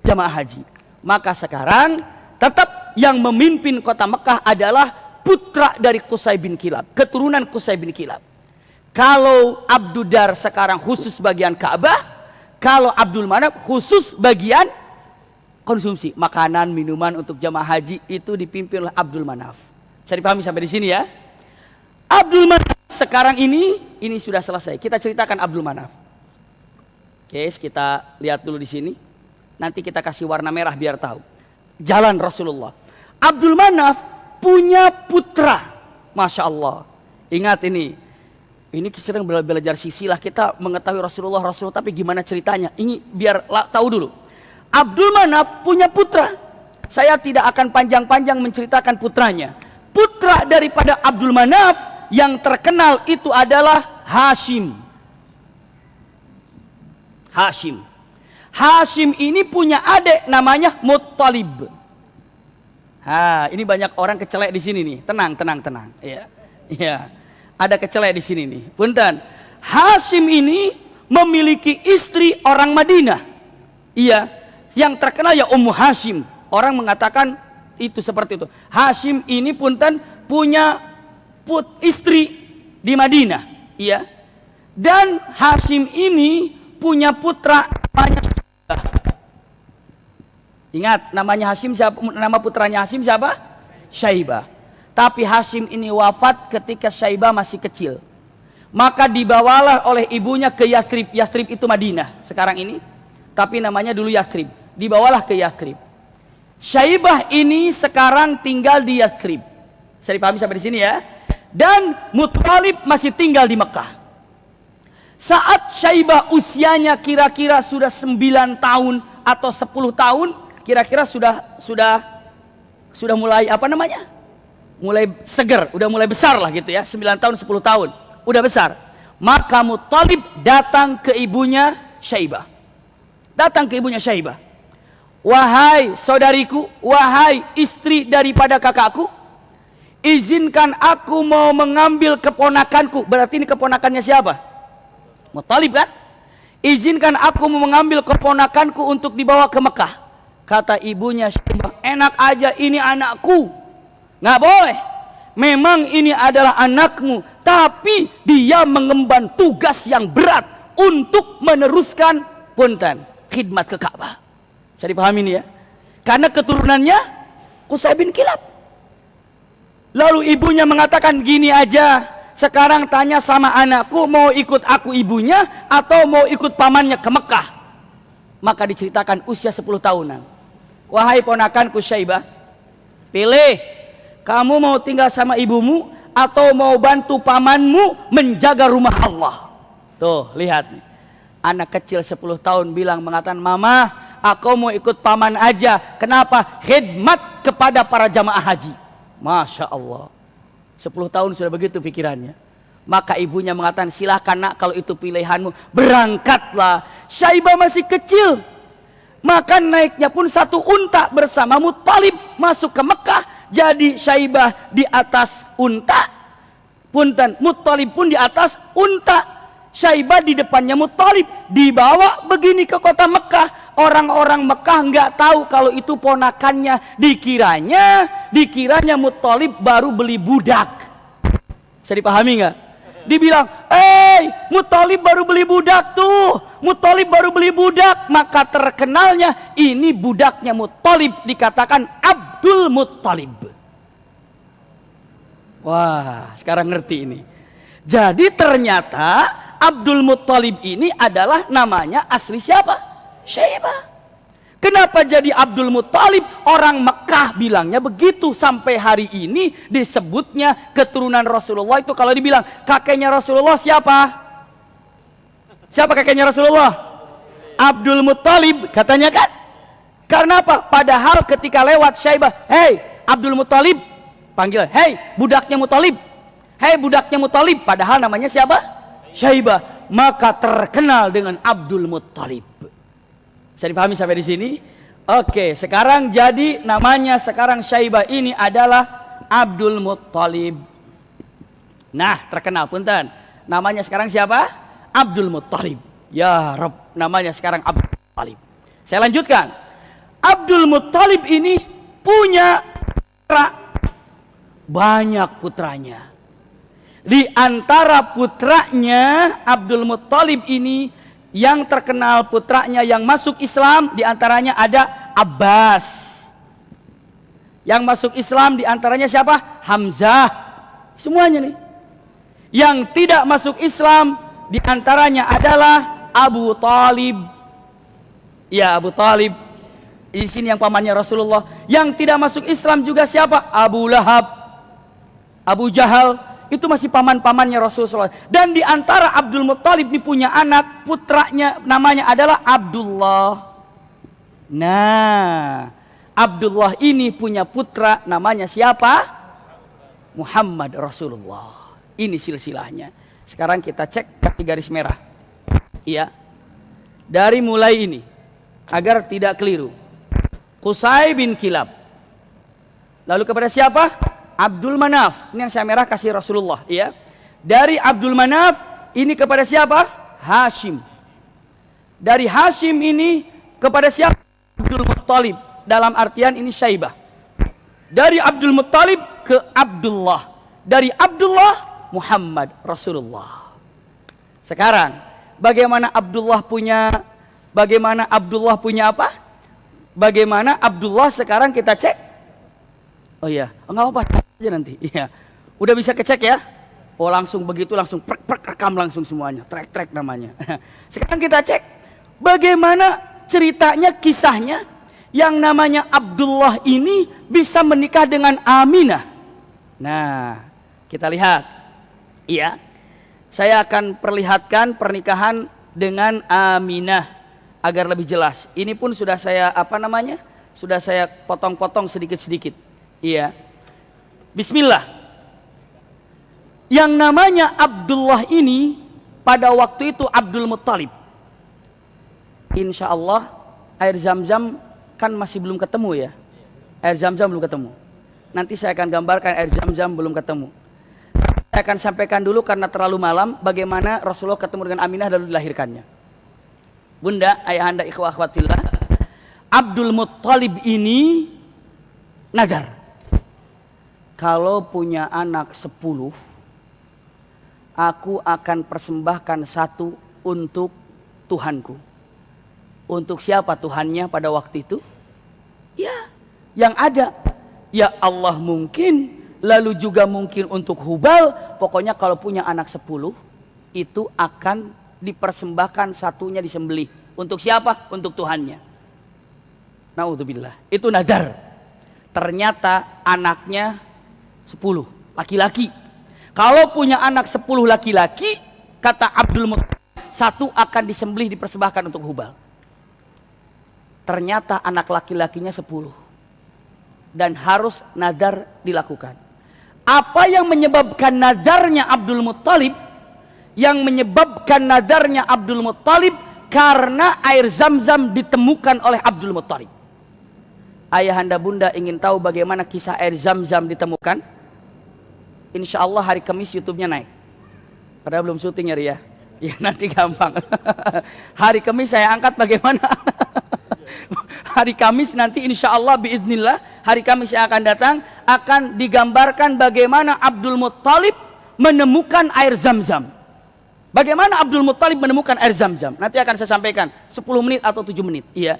Jamaah haji. Maka sekarang tetap yang memimpin kota Mekah adalah putra dari Qusay bin Kilab, keturunan Qusay bin Kilab. Kalau Abdudar sekarang khusus bagian Ka'bah, kalau Abdul Manaf khusus bagian konsumsi, makanan, minuman untuk jamaah haji, itu dipimpin oleh Abdul Manaf. Bisa dipahami sampai di sini ya? Abdul Manaf sekarang ini sudah selesai. Kita ceritakan Abdul Manaf. Oke, kita lihat dulu di sini. Nanti kita kasih warna merah biar tahu. Jalan Rasulullah. Abdul Manaf punya putra. Masya Allah. Ingat ini. Ini sering belajar sisilah, kita mengetahui Rasulullah, tapi gimana ceritanya? Ini biar tahu dulu. Abdul Manaf punya putra. Saya tidak akan panjang-panjang menceritakan putranya. Putra daripada Abdul Manaf yang terkenal itu adalah Hashim. Hashim ini punya adik namanya Muttalib. Ini banyak orang kecelek di sini nih. Tenang. Iya. Ada kecelek di sini nih. Punten. Hashim ini memiliki istri orang Madinah. Iya. Yang terkenal ya Ummu Hashim. Orang mengatakan itu seperti itu. Hashim ini punten punya istri di Madinah. Iya. Dan Hashim ini punya putra namanya Syaibah. Ingat namanya Hashim siapa? Nama putranya Hashim siapa? Syaibah. Tapi Hashim ini wafat ketika Syaibah masih kecil. Maka dibawalah oleh ibunya ke Yathrib. Yathrib itu Madinah sekarang ini, tapi namanya dulu Yathrib. Dibawalah ke Yathrib. Syaibah ini sekarang tinggal di Yathrib. Saya dipahami sampai di sini ya. Dan Muttalib masih tinggal di Mekah. Saat Syaibah usianya kira-kira sudah 9 tahun atau 10 tahun, kira-kira sudah mulai apa namanya? Mulai seger, udah mulai besar lah gitu ya. 9 tahun, 10 tahun, udah besar. Maka Muttalib datang ke ibunya Syaibah. Datang ke ibunya Syaibah. Wahai saudariku, wahai istri daripada kakakku, izinkan aku mau mengambil keponakanku. Berarti ini keponakannya siapa? Muttalib kan? Izinkan aku mau mengambil keponakanku untuk dibawa ke Mekah. Kata ibunya Syaibah, enak aja, ini anakku. Nggak boleh. Memang ini adalah anakmu, tapi dia mengemban tugas yang berat untuk meneruskan punten khidmat ke Ka'bah. Saya dipahami ini ya. Karena keturunannya Qusay bin Kilab. Lalu ibunya mengatakan gini aja, sekarang tanya sama anakku mau ikut aku ibunya atau mau ikut pamannya ke Mekah. Maka diceritakan usia 10 tahunan. Wahai ponakanku Syaibah, pilih, kamu mau tinggal sama ibumu atau mau bantu pamanmu menjaga rumah Allah. Tuh lihat nih. Anak kecil 10 tahun mengatakan, mama, aku mau ikut paman aja. Kenapa? Khidmat kepada para jamaah haji. Masya Allah. 10 tahun sudah begitu pikirannya. Maka ibunya mengatakan, silahkan nak, kalau itu pilihanmu, berangkatlah. Syaibah masih kecil. Maka naiknya pun satu unta bersama Muttalib masuk ke Mekah. Jadi Syaibah di atas unta. Punten, Muttalib pun di atas unta. Syaibah di depannya Muttalib, dibawa begini ke kota Mekah. Orang-orang Mekah nggak tahu kalau itu ponakannya. Dikiranya Muttalib baru beli budak. Bisa dipahami nggak? Dibilang, Muttalib baru beli budak tuh. Muttalib baru beli budak. Maka terkenalnya ini budaknya Muttalib, dikatakan Abdul Muttalib. Wah, sekarang ngerti ini. Jadi ternyata Abdul Muttalib ini adalah namanya asli siapa? Syaibah. Kenapa jadi Abdul Muttalib? Orang Mekah bilangnya begitu. Sampai hari ini disebutnya keturunan Rasulullah itu kalau dibilang kakeknya Rasulullah siapa? Siapa kakeknya Rasulullah? Abdul Muttalib katanya kan? Karena apa? Padahal ketika lewat Syaibah, hei Abdul Muttalib, panggil, hei budaknya Muttalib, hei budaknya Muttalib. Padahal namanya siapa? Syaibah. Maka terkenal dengan Abdul Muttalib. Bisa dipahami sampai di sini? Oke, sekarang jadi namanya sekarang Syaibah ini adalah Abdul Muttalib. Nah, terkenal punten. Namanya sekarang siapa? Abdul Muttalib. Ya Rabb, namanya sekarang Abdul Muttalib. Saya lanjutkan. Abdul Muttalib ini punya putra, banyak putranya. Di antara putranya Abdul Muttalib ini yang terkenal putranya yang masuk Islam diantaranya ada Abbas. Yang masuk Islam diantaranya siapa? Hamzah. Semuanya nih. Yang tidak masuk Islam diantaranya adalah Abu Talib. Ya, Abu Talib. Di sini yang pamannya Rasulullah. Yang tidak masuk Islam juga siapa? Abu Lahab, Abu Jahal. Itu masih paman-pamannya Rasulullah. Dan di antara Abdul Muttalib ini punya anak, putranya namanya adalah Abdullah. Nah, Abdullah ini punya putra namanya siapa? Muhammad Rasulullah. Ini silsilahnya. Sekarang kita cek kaki garis merah. Iya. Dari mulai ini agar tidak keliru. Qusay bin Kilab. Lalu kepada siapa? Abdul Manaf. Ini yang saya merah kasih Rasulullah, ya. Dari Abdul Manaf ini kepada siapa? Hashim. Dari Hashim ini kepada siapa? Abdul Muttalib. Dalam artian ini Syaibah. Dari Abdul Muttalib ke Abdullah. Dari Abdullah Muhammad Rasulullah. Sekarang, bagaimana Abdullah punya apa? Bagaimana Abdullah sekarang kita cek? Oh iya, enggak apa-apa aja nanti. Iya. Udah bisa kecek ya? Oh langsung begitu, langsung rekam langsung semuanya, track namanya. Sekarang kita cek bagaimana ceritanya, kisahnya yang namanya Abdullah ini bisa menikah dengan Aminah. Nah, kita lihat. Iya. Saya akan perlihatkan pernikahan dengan Aminah agar lebih jelas. Ini pun sudah saya sudah saya potong-potong sedikit-sedikit. Iya. Bismillah. Yang namanya Abdullah ini pada waktu itu Abdul Muttalib. Insya Allah air zam-zam kan masih belum ketemu ya. Air zam-zam belum ketemu. Nanti saya akan gambarkan air zam-zam belum ketemu. Saya akan sampaikan dulu karena terlalu malam bagaimana Rasulullah ketemu dengan Aminah lalu dilahirkannya. Bunda, ayahanda, ikhwah akhwat fillah, Abdul Muttalib ini nazar. Kalau punya anak 10, aku akan persembahkan 1 untuk Tuhanku. Untuk siapa Tuhannya pada waktu itu? Ya, yang ada. Ya Allah mungkin, lalu juga mungkin untuk Hubal. Pokoknya kalau punya anak 10, itu akan dipersembahkan 1-nya disembelih. Untuk siapa? Untuk Tuhannya. Naudzubillah. Itu nazar. Ternyata anaknya 10, laki-laki. Kalau punya anak 10 laki-laki, kata Abdul Muttalib, 1 akan disembelih dipersembahkan untuk Hubal. Ternyata anak laki-lakinya 10 dan harus nazar dilakukan. Apa yang menyebabkan nazarnya Abdul Muttalib? Yang menyebabkan nazarnya Abdul Muttalib karena air zam-zam ditemukan oleh Abdul Muttalib. Ayahanda bunda ingin tahu bagaimana kisah air zam-zam ditemukan? Insya Allah hari Kamis YouTube-nya naik. Padahal belum syuting ya. Ya nanti gampang. Hari Kamis saya angkat bagaimana. Hari Kamis nanti insya Allah biiznillah, hari Kamis yang akan datang akan digambarkan bagaimana Abdul Muttalib menemukan air zam-zam. Bagaimana Abdul Muttalib menemukan air zam-zam? Nanti akan saya sampaikan 10 menit atau 7 menit. Iya.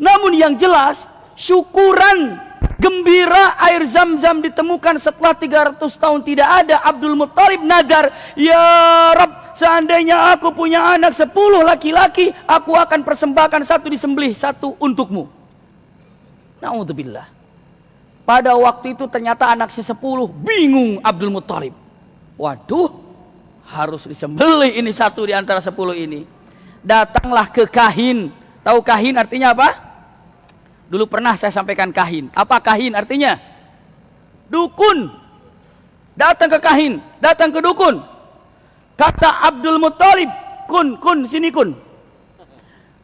Namun yang jelas syukuran gembira air zam-zam ditemukan setelah 300 tahun tidak ada. Abdul Muttalib nadar, ya Rabb, seandainya aku punya anak 10 laki-laki, aku akan persembahkan 1 disembelih, 1 untukmu. Naudzubillah. Pada waktu itu ternyata anaknya 10, bingung Abdul Muttalib. Waduh, harus disembelih ini 1 di antara 10 ini. Datanglah ke kahin. Tahu kahin artinya apa? Dulu pernah saya sampaikan kahin. Apa kahin artinya? Dukun. Datang ke kahin, datang ke dukun. Kata Abdul Muttalib, kun, sini kun.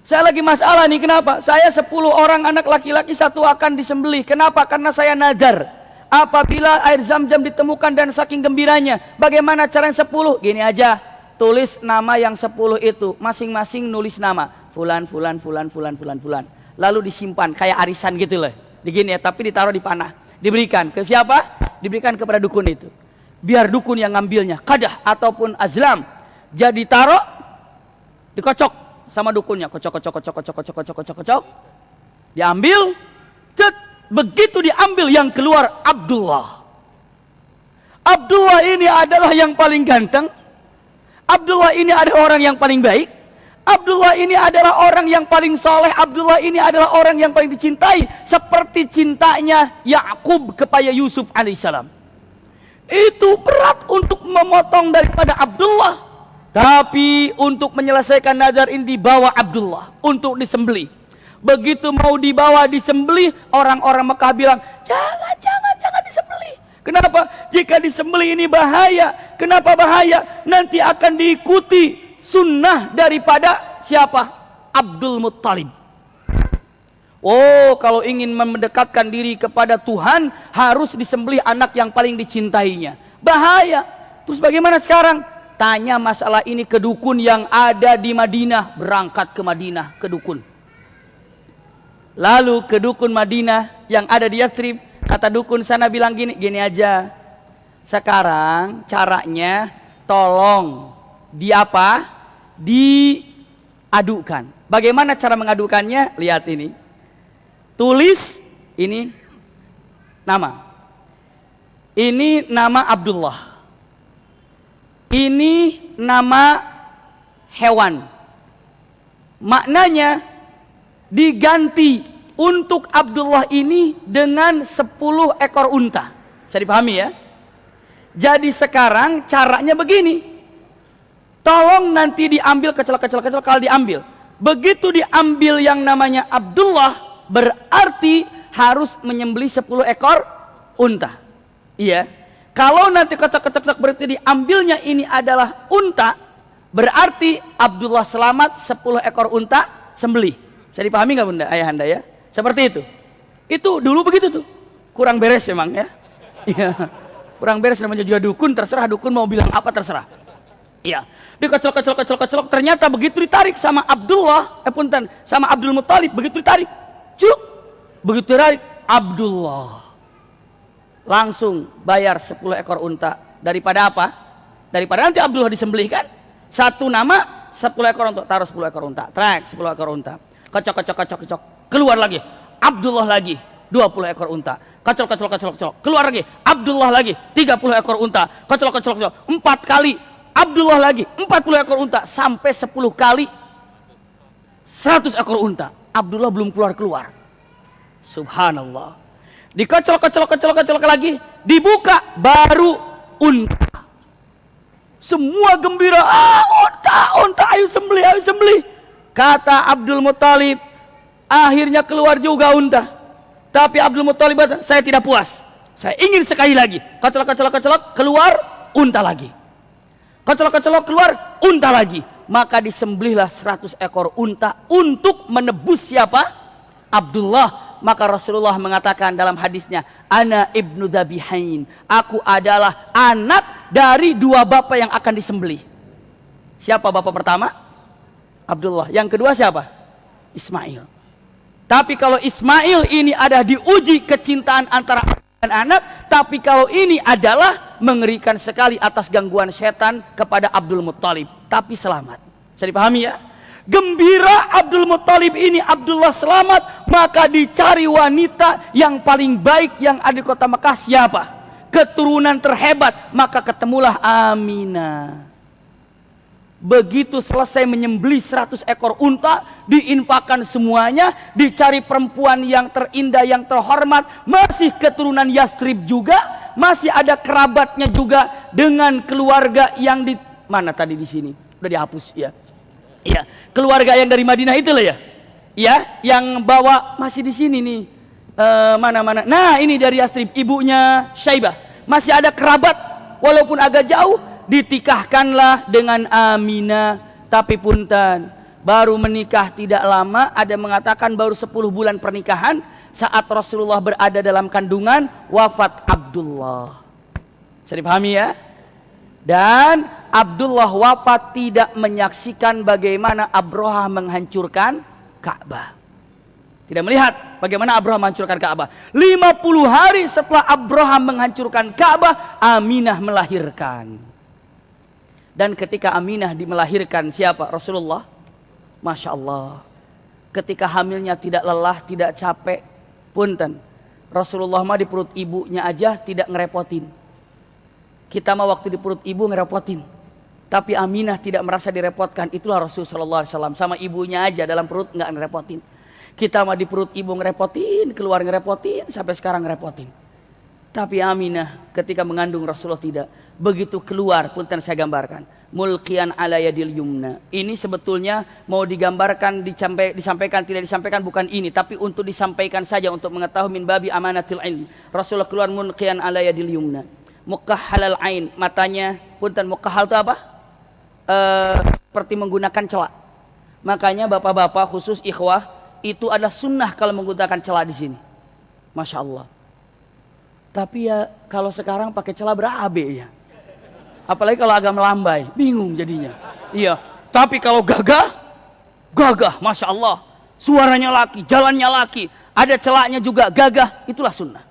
Saya lagi masalah nih, kenapa? Saya 10 orang anak laki-laki 1 akan disembelih. Kenapa? Karena saya nazar. Apabila air zam-zam ditemukan dan saking gembiranya, bagaimana caranya 10? Gini aja, tulis nama yang 10 itu. Masing-masing nulis nama. Fulan. Lalu disimpan kayak arisan gitu loh. Begini ya, tapi ditaruh di panah. Diberikan ke siapa? Diberikan kepada dukun itu. Biar dukun yang ngambilnya, kadah ataupun azlam. Jadi taruh, dikocok sama dukunnya. Kocok. Diambil, begitu diambil yang keluar Abdullah. Abdullah ini adalah yang paling ganteng. Abdullah ini adalah orang yang paling baik. Abdullah ini adalah orang yang paling soleh. Abdullah ini adalah orang yang paling dicintai, seperti cintanya Yakub kepada Yusuf alaihissalam. Itu berat untuk memotong daripada Abdullah, tapi untuk menyelesaikan nazar ini dibawa Abdullah untuk disembelih. Begitu mau dibawa disembelih, orang-orang Mekah bilang, jangan disembelih. Kenapa? Jika disembelih ini bahaya. Kenapa bahaya? Nanti akan diikuti sunnah daripada siapa? Abdul Muttalib. Oh, kalau ingin mendekatkan diri kepada Tuhan, harus disembelih anak yang paling dicintainya. Bahaya. Terus bagaimana sekarang? Tanya masalah ini ke dukun yang ada di Madinah. Berangkat ke Madinah ke dukun. Lalu ke dukun Madinah yang ada di Yathrib. Kata dukun sana bilang gini aja. Sekarang caranya tolong di apa? Diadukan. Bagaimana cara mengadukannya? Lihat ini. Tulis ini nama. Ini nama Abdullah. Ini nama hewan. Maknanya diganti untuk Abdullah ini dengan 10 ekor unta. Bisa dipahami ya? Jadi sekarang caranya begini. Tolong nanti diambil kecil-kecil kalau diambil. Begitu diambil yang namanya Abdullah, berarti harus menyembelih 10 ekor unta. Iya. Kalau nanti kecil-kecil berarti diambilnya ini adalah unta, berarti Abdullah selamat 10 ekor unta sembelih. Bisa dipahami nggak Bunda, Ayahanda ya? Seperti itu. Itu dulu begitu tuh. Kurang beres emang ya. Iya. Kurang beres, namanya juga dukun, terserah dukun mau bilang apa terserah. Iya. Dikecil, ternyata begitu ditarik sama Abdullah, punten, sama Abdul Muthalib, begitu ditarik, cuk, begitu ditarik Abdullah langsung bayar 10 ekor unta. Daripada apa? Daripada nanti Abdullah disembelihkan, satu nama 10 ekor unta, taruh 10 ekor unta, trek 10 ekor unta, kocok, keluar lagi Abdullah lagi 20 ekor unta, kocok, keluar lagi Abdullah lagi 30 ekor unta, kocok, 4 kali Abdullah lagi 40 ekor unta, sampai 10 kali 100 ekor unta. Abdullah belum keluar. Subhanallah. Dikocok lagi, dibuka baru unta. Semua gembira, unta, ayo sembelih. Kata Abdul Muthalib, akhirnya keluar juga unta. Tapi Abdul Muthalib berkata, saya tidak puas, saya ingin sekali lagi. Kocok, keluar unta lagi. Kocok, keluar unta lagi. Maka disembelihlah 100 ekor unta untuk menebus siapa? Abdullah. Maka Rasulullah mengatakan dalam hadisnya, ana ibnu Dhabihain, aku adalah anak dari 2 bapak yang akan disembelih. Siapa bapak pertama? Abdullah. Yang kedua siapa? Ismail. Tapi kalau Ismail ini ada diuji kecintaan antara dan anak, tapi kalau ini adalah mengerikan sekali atas gangguan setan kepada Abdul Muthalib, tapi selamat. Bisa dipahami ya? Gembira Abdul Muthalib ini Abdullah selamat, maka dicari wanita yang paling baik yang ada di kota Mekah. Siapa? Keturunan terhebat, maka ketemulah Aminah. Begitu selesai menyembelih 100 ekor unta, diinfakkan semuanya, dicari perempuan yang terindah, yang terhormat, masih keturunan Yathrib juga, masih ada kerabatnya juga dengan keluarga yang di mana tadi di sini udah dihapus ya. Iya, keluarga yang dari Madinah itu loh ya. Ya, yang bawa masih di sini nih. Mana-mana. Nah, ini dari Yathrib, ibunya Syaibah. Masih ada kerabat walaupun agak jauh, ditikahkanlah dengan Aminah. Tapi punten, baru menikah tidak lama, ada mengatakan baru 10 bulan pernikahan, saat Rasulullah berada dalam kandungan, wafat Abdullah. Bisa dipahami ya? Dan Abdullah wafat tidak menyaksikan bagaimana Abraha menghancurkan Ka'bah. Tidak melihat bagaimana Abraha menghancurkan Ka'bah. 50 hari setelah Abraha menghancurkan Ka'bah, Aminah melahirkan. Dan ketika Aminah melahirkan siapa? Rasulullah. Masya Allah. Ketika hamilnya tidak lelah, tidak capek. Punten, Rasulullah mah di perut ibunya aja tidak ngerepotin. Kita mah waktu di perut ibu ngerepotin. Tapi Aminah tidak merasa direpotkan. Itulah Rasulullah SAW. Sama ibunya aja dalam perut nggak ngerepotin. Kita mah di perut ibu ngerepotin, keluar ngerepotin, sampai sekarang ngerepotin. Tapi Aminah ketika mengandung Rasulullah tidak. Begitu keluar, punten saya gambarkan. Mulqian ala yadil yumna. Ini sebetulnya mau digambarkan, disampaikan, tidak disampaikan, bukan ini. Tapi untuk disampaikan saja, untuk mengetahui min babi amanatil ilm. Rasulullah keluar mulqian ala yadil yumna. Muqahhalal ain, matanya punten. Muqahhal itu apa? Seperti menggunakan celak. Makanya bapak-bapak khusus ikhwah, itu adalah sunnah kalau menggunakan celak di sini. Masya Allah. Tapi ya kalau sekarang pakai celak berabe ya. Apalagi kalau agak melambai, bingung jadinya. Iya. Tapi kalau gagah, Masya Allah. Suaranya laki, jalannya laki, ada celaknya juga, gagah, itulah sunnah.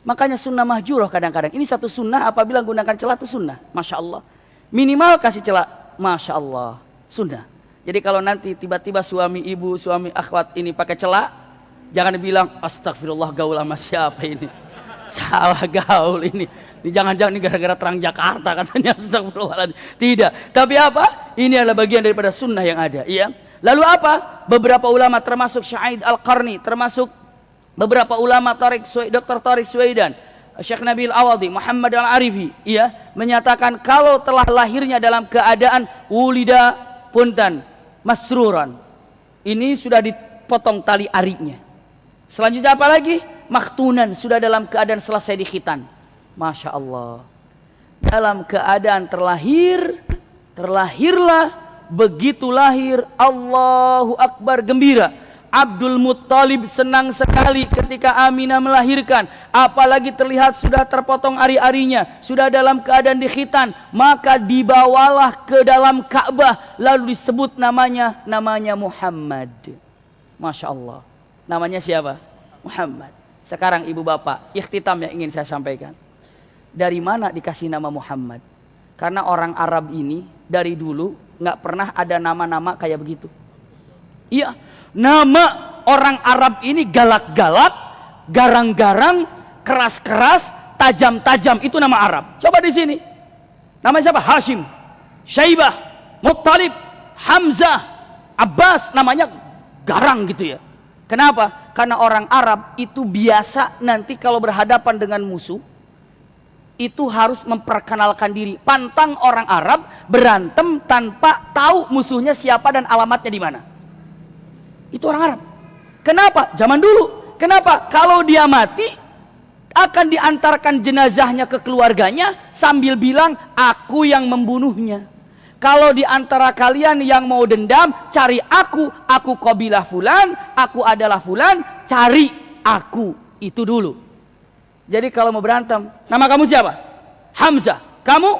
Makanya sunnah mahjurah kadang-kadang. Ini satu sunnah apabila menggunakan celak itu sunnah. Masya Allah. Minimal kasih celah. Masya Allah, sunnah. Jadi kalau nanti tiba-tiba suami ibu, suami akhwat ini pakai celah, jangan bilang astagfirullah gaul sama siapa ini. Salah gaul ini. Jangan-jangan ini gara-gara terang Jakarta katanya, astagfirullahaladzim. Tidak. Tapi apa? Ini adalah bagian daripada sunnah yang ada. Iya. Lalu apa? Beberapa ulama termasuk Syahid Al-Qarni, termasuk beberapa ulama Dr. Tariq Suwaidan, Syekh Nabil Awadi, Muhammad Al-Arifi, iya, menyatakan kalau telah lahirnya dalam keadaan wulida puntan masruran, ini sudah dipotong tali arinya. Selanjutnya apa lagi? Maktunan, sudah dalam keadaan selesai dikhitan. Masya Allah. Dalam keadaan terlahirlah, begitu lahir, Allahu Akbar, gembira. Abdul Muttalib senang sekali ketika Aminah melahirkan, apalagi terlihat sudah terpotong ari-arinya, sudah dalam keadaan dikhitan, maka dibawalah ke dalam Ka'bah, lalu disebut namanya Muhammad. Masya Allah. Namanya siapa? Muhammad. Sekarang ibu bapak, ikhtitam yang ingin saya sampaikan. Dari mana dikasih nama Muhammad? Karena orang Arab ini dari dulu nggak pernah ada nama-nama kayak begitu. Iya, nama orang Arab ini galak-galak, garang-garang, keras-keras, tajam-tajam, itu nama Arab. Coba di sini. Nama siapa? Hashim, Syaibah, Muttalib, Hamzah, Abbas, namanya garang gitu ya. Kenapa? Karena orang Arab itu biasa nanti kalau berhadapan dengan musuh itu harus memperkenalkan diri. Pantang orang Arab berantem tanpa tahu musuhnya siapa dan alamatnya di mana. Itu orang Arab. Kenapa? Zaman dulu. Kenapa? Kalau dia mati akan diantarkan jenazahnya ke keluarganya sambil bilang aku yang membunuhnya. Kalau di antara kalian yang mau dendam, cari aku qabilah fulan, aku adalah fulan, cari aku. Itu dulu. Jadi kalau mau berantem, nama kamu siapa? Hamzah. Kamu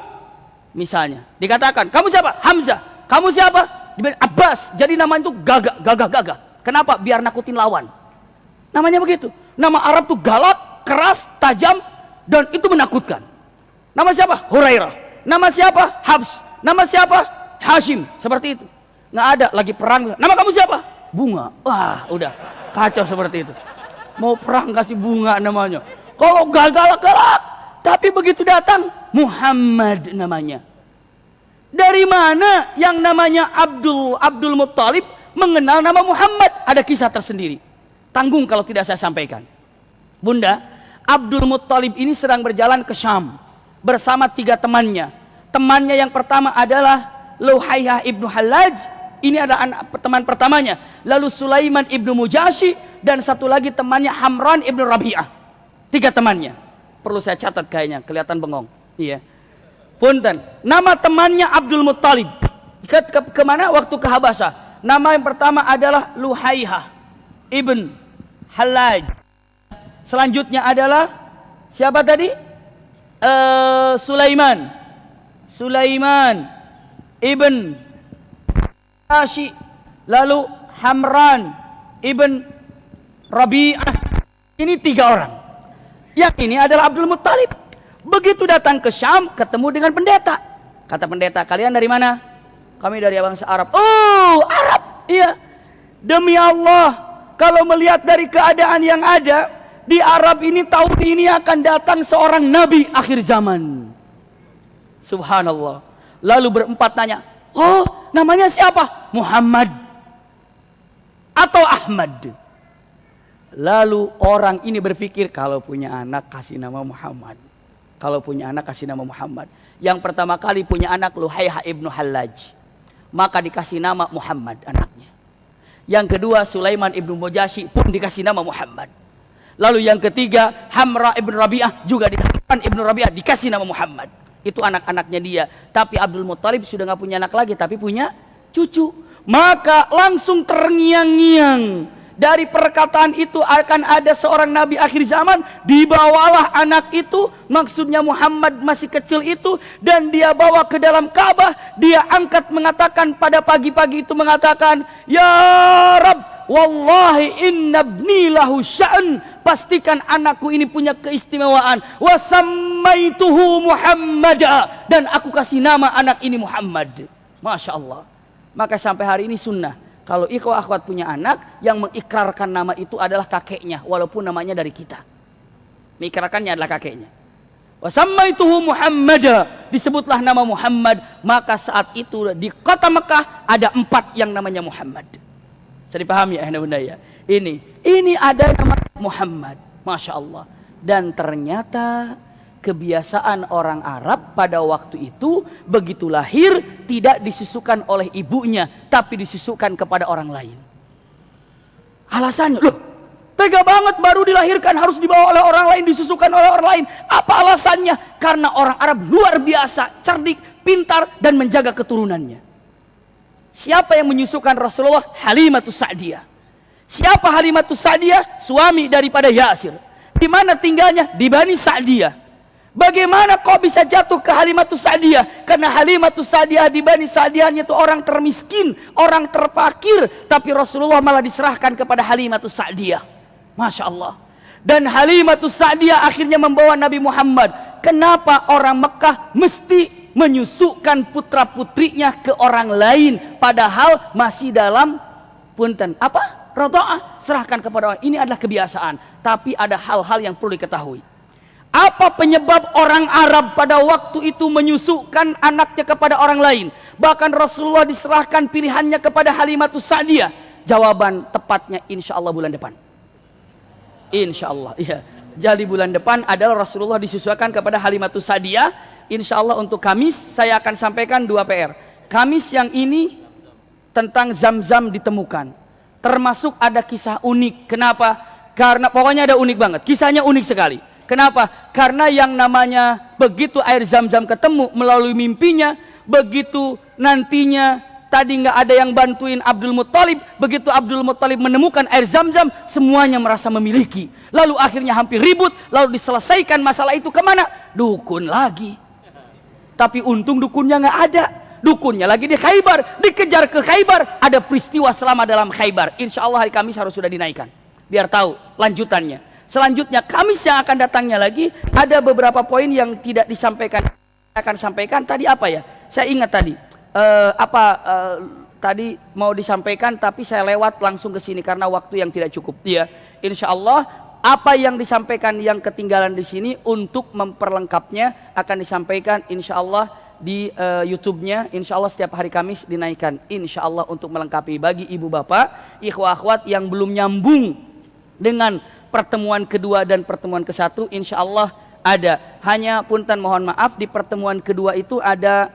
misalnya dikatakan, kamu siapa? Hamzah. Kamu siapa? Dibilang Abbas. Jadi nama itu gagah. Kenapa? Biar nakutin lawan. Namanya begitu. Nama Arab tuh galak, keras, tajam, dan itu menakutkan. Nama siapa? Hurairah. Nama siapa? Habs. Nama siapa? Hashim. Seperti itu. Nggak ada lagi perang. Nama kamu siapa? Bunga. Wah, udah kacau seperti itu. Mau perang kasih bunga namanya. Kalau galak-galak, tapi begitu datang Muhammad namanya. Dari mana yang namanya Abdul Muttalib mengenal nama Muhammad? Ada kisah tersendiri. Tanggung kalau tidak saya sampaikan. Bunda, Abdul Muttalib ini sedang berjalan ke Syam bersama 3 temannya. Temannya yang pertama adalah Luhayyah ibnu Hallaj. Ini adalah teman pertamanya. Lalu Sulaiman ibnu Mujashi dan satu lagi temannya Hamran ibnu Rabi'ah. 3 temannya. Perlu saya catat kayaknya, kelihatan bengong. Iya. Punten. Nama temannya Abdul Muttalib. Kemana? Waktu ke Habasah. Nama yang pertama adalah Luhayyah ibn Hallaj. Selanjutnya adalah siapa tadi? Sulaiman ibn Ashi. Lalu Hamran ibn Rabi'ah. Ini 3 orang. Yang ini adalah Abdul Muttalib. Begitu datang ke Syam, ketemu dengan pendeta. Kata pendeta, kalian dari mana? Kami dari bangsa Arab. Oh, Arab. Iya. Demi Allah, kalau melihat dari keadaan yang ada, di Arab ini tahun ini akan datang seorang nabi akhir zaman. Subhanallah. Lalu berempat tanya, oh, namanya siapa? Muhammad atau Ahmad? Lalu orang ini berpikir, kalau punya anak kasih nama Muhammad. Kalau punya anak kasih nama Muhammad. Yang pertama kali punya anak Luhayyah ibnu Hallaj, maka dikasih nama Muhammad anaknya. Yang kedua Sulaiman ibnu Mujashi pun dikasih nama Muhammad. Lalu yang ketiga Hamra ibnu Rabi'ah juga dikasih nama Muhammad. Itu anak-anaknya dia. Tapi Abdul Muttalib sudah nggak punya anak lagi, tapi punya cucu. Maka langsung terngiang-ngiang. Dari perkataan itu akan ada seorang nabi akhir zaman, dibawalah anak itu, maksudnya Muhammad masih kecil itu, dan dia bawa ke dalam Ka'bah. Dia angkat mengatakan pada pagi-pagi itu mengatakan, ya Rabb, wallahi inna ibni lahu sya'an, pastikan anakku ini punya keistimewaan. Wasam sammaituhu Muhammada, dan aku kasih nama anak ini Muhammad. Masya Allah. Maka sampai hari ini sunnah, kalau ikhwah akhwat punya anak, yang mengikrarkan nama itu adalah kakeknya, walaupun namanya dari kita. Mengikrarkannya adalah kakeknya. Wa sammaituhu Muhammada, disebutlah nama Muhammad. Maka saat itu di kota Mekah ada 4 yang namanya Muhammad. Bisa dipahami ya bunda ya? Ini ada nama Muhammad. Masya Allah. Dan ternyata kebiasaan orang Arab pada waktu itu, begitu lahir tidak disusukan oleh ibunya, tapi disusukan kepada orang lain. Alasannya, loh, tega banget baru dilahirkan harus dibawa oleh orang lain, disusukan oleh orang lain. Apa alasannya? Karena orang Arab luar biasa cerdik, pintar, dan menjaga keturunannya. Siapa yang menyusukan Rasulullah? Halimatus Sa'diyah. Siapa Halimatus Sa'diyah? Suami daripada Yasir. Di mana tinggalnya? Di Bani Sa'diyah. Bagaimana kok bisa jatuh ke Halimatus Sa'diyah? Karena Halimatus Sa'diyah di Bani Sa'diyahnya itu orang termiskin, orang terpakir, tapi Rasulullah malah diserahkan kepada Halimatus Sa'diyah. Masya Allah. Dan Halimatus Sa'diyah akhirnya membawa Nabi Muhammad. Kenapa orang Mekah mesti menyusukan putra putrinya ke orang lain, padahal masih dalam punten apa? Radha'ah, serahkan kepada orang. Ini adalah kebiasaan, tapi ada hal-hal yang perlu diketahui. Apa penyebab orang Arab pada waktu itu menyusukan anaknya kepada orang lain? Bahkan Rasulullah diserahkan pilihannya kepada Halimatus Sa'diyah. Jawaban tepatnya insya Allah bulan depan. Insya Allah, iya. Jadi bulan depan adalah Rasulullah disusukan kepada Halimatus Sa'diyah. Insya Allah untuk Kamis saya akan sampaikan 2 PR. Kamis yang ini tentang Zam-Zam ditemukan. Termasuk ada kisah unik. Kenapa? Karena pokoknya ada unik banget. Kisahnya unik sekali. Kenapa? Karena yang namanya begitu air Zam-Zam ketemu melalui mimpinya, begitu nantinya tadi nggak ada yang bantuin Abdul Muttalib, begitu Abdul Muttalib menemukan air Zam-Zam, semuanya merasa memiliki. Lalu akhirnya hampir ribut, lalu diselesaikan masalah itu kemana? Dukun lagi. Tapi untung dukunnya nggak ada. Dukunnya lagi di Khaybar, dikejar ke Khaybar, ada peristiwa selama dalam Khaybar. Insya Allah hari Kamis harus sudah dinaikkan, biar tahu lanjutannya. Selanjutnya Kamis yang akan datangnya lagi ada beberapa poin yang tidak disampaikan. Akan sampaikan tadi apa ya? Saya ingat tadi tadi mau disampaikan tapi saya lewat langsung ke sini karena waktu yang tidak cukup. Ya, insya Allah apa yang disampaikan yang ketinggalan di sini untuk memperlengkapnya akan disampaikan insya Allah di YouTube-nya. Insya Allah setiap hari Kamis dinaikkan. Insya Allah untuk melengkapi bagi ibu bapak, ikhwah akhwat yang belum nyambung dengan pertemuan kedua dan pertemuan ke-1, insya Allah ada. Hanya punten mohon maaf di pertemuan kedua itu ada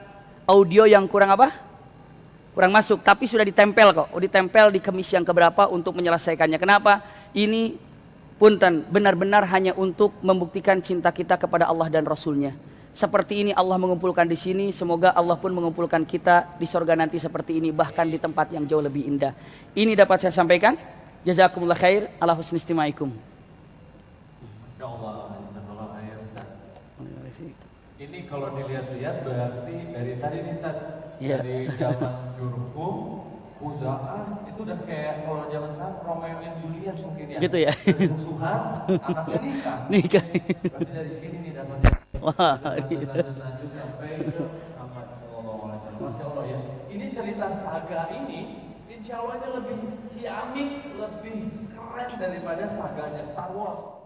audio yang kurang apa? Kurang masuk, tapi sudah ditempel kok. Ditempel di Kamis yang keberapa untuk menyelesaikannya. Kenapa? Ini punten benar-benar hanya untuk membuktikan cinta kita kepada Allah dan Rasulnya. Seperti ini Allah mengumpulkan di sini, semoga Allah pun mengumpulkan kita di surga nanti seperti ini, bahkan di tempat yang jauh lebih indah. Ini dapat saya sampaikan. Jazakumullah khair, ala husni istimaikum. Insyaallah, jazakallahu khair Ustaz. Ini kalau dilihat-lihat berarti dari tadi nih Ustaz, dari zaman Jurhum, Uza'ah itu udah kayak kalau zaman sekarang Romeo and Juliet mungkin ya. Gitu ya. Dari musuhan, anaknya nikah. Berarti dari sini nih dapatnya. Wah, lanjut sampai ke Muhammad sallallahu alaihi wasallam. Masya Allah ya. Ini cerita saga ini insya Allah lebih ciamik, lebih keren daripada saganya Star Wars.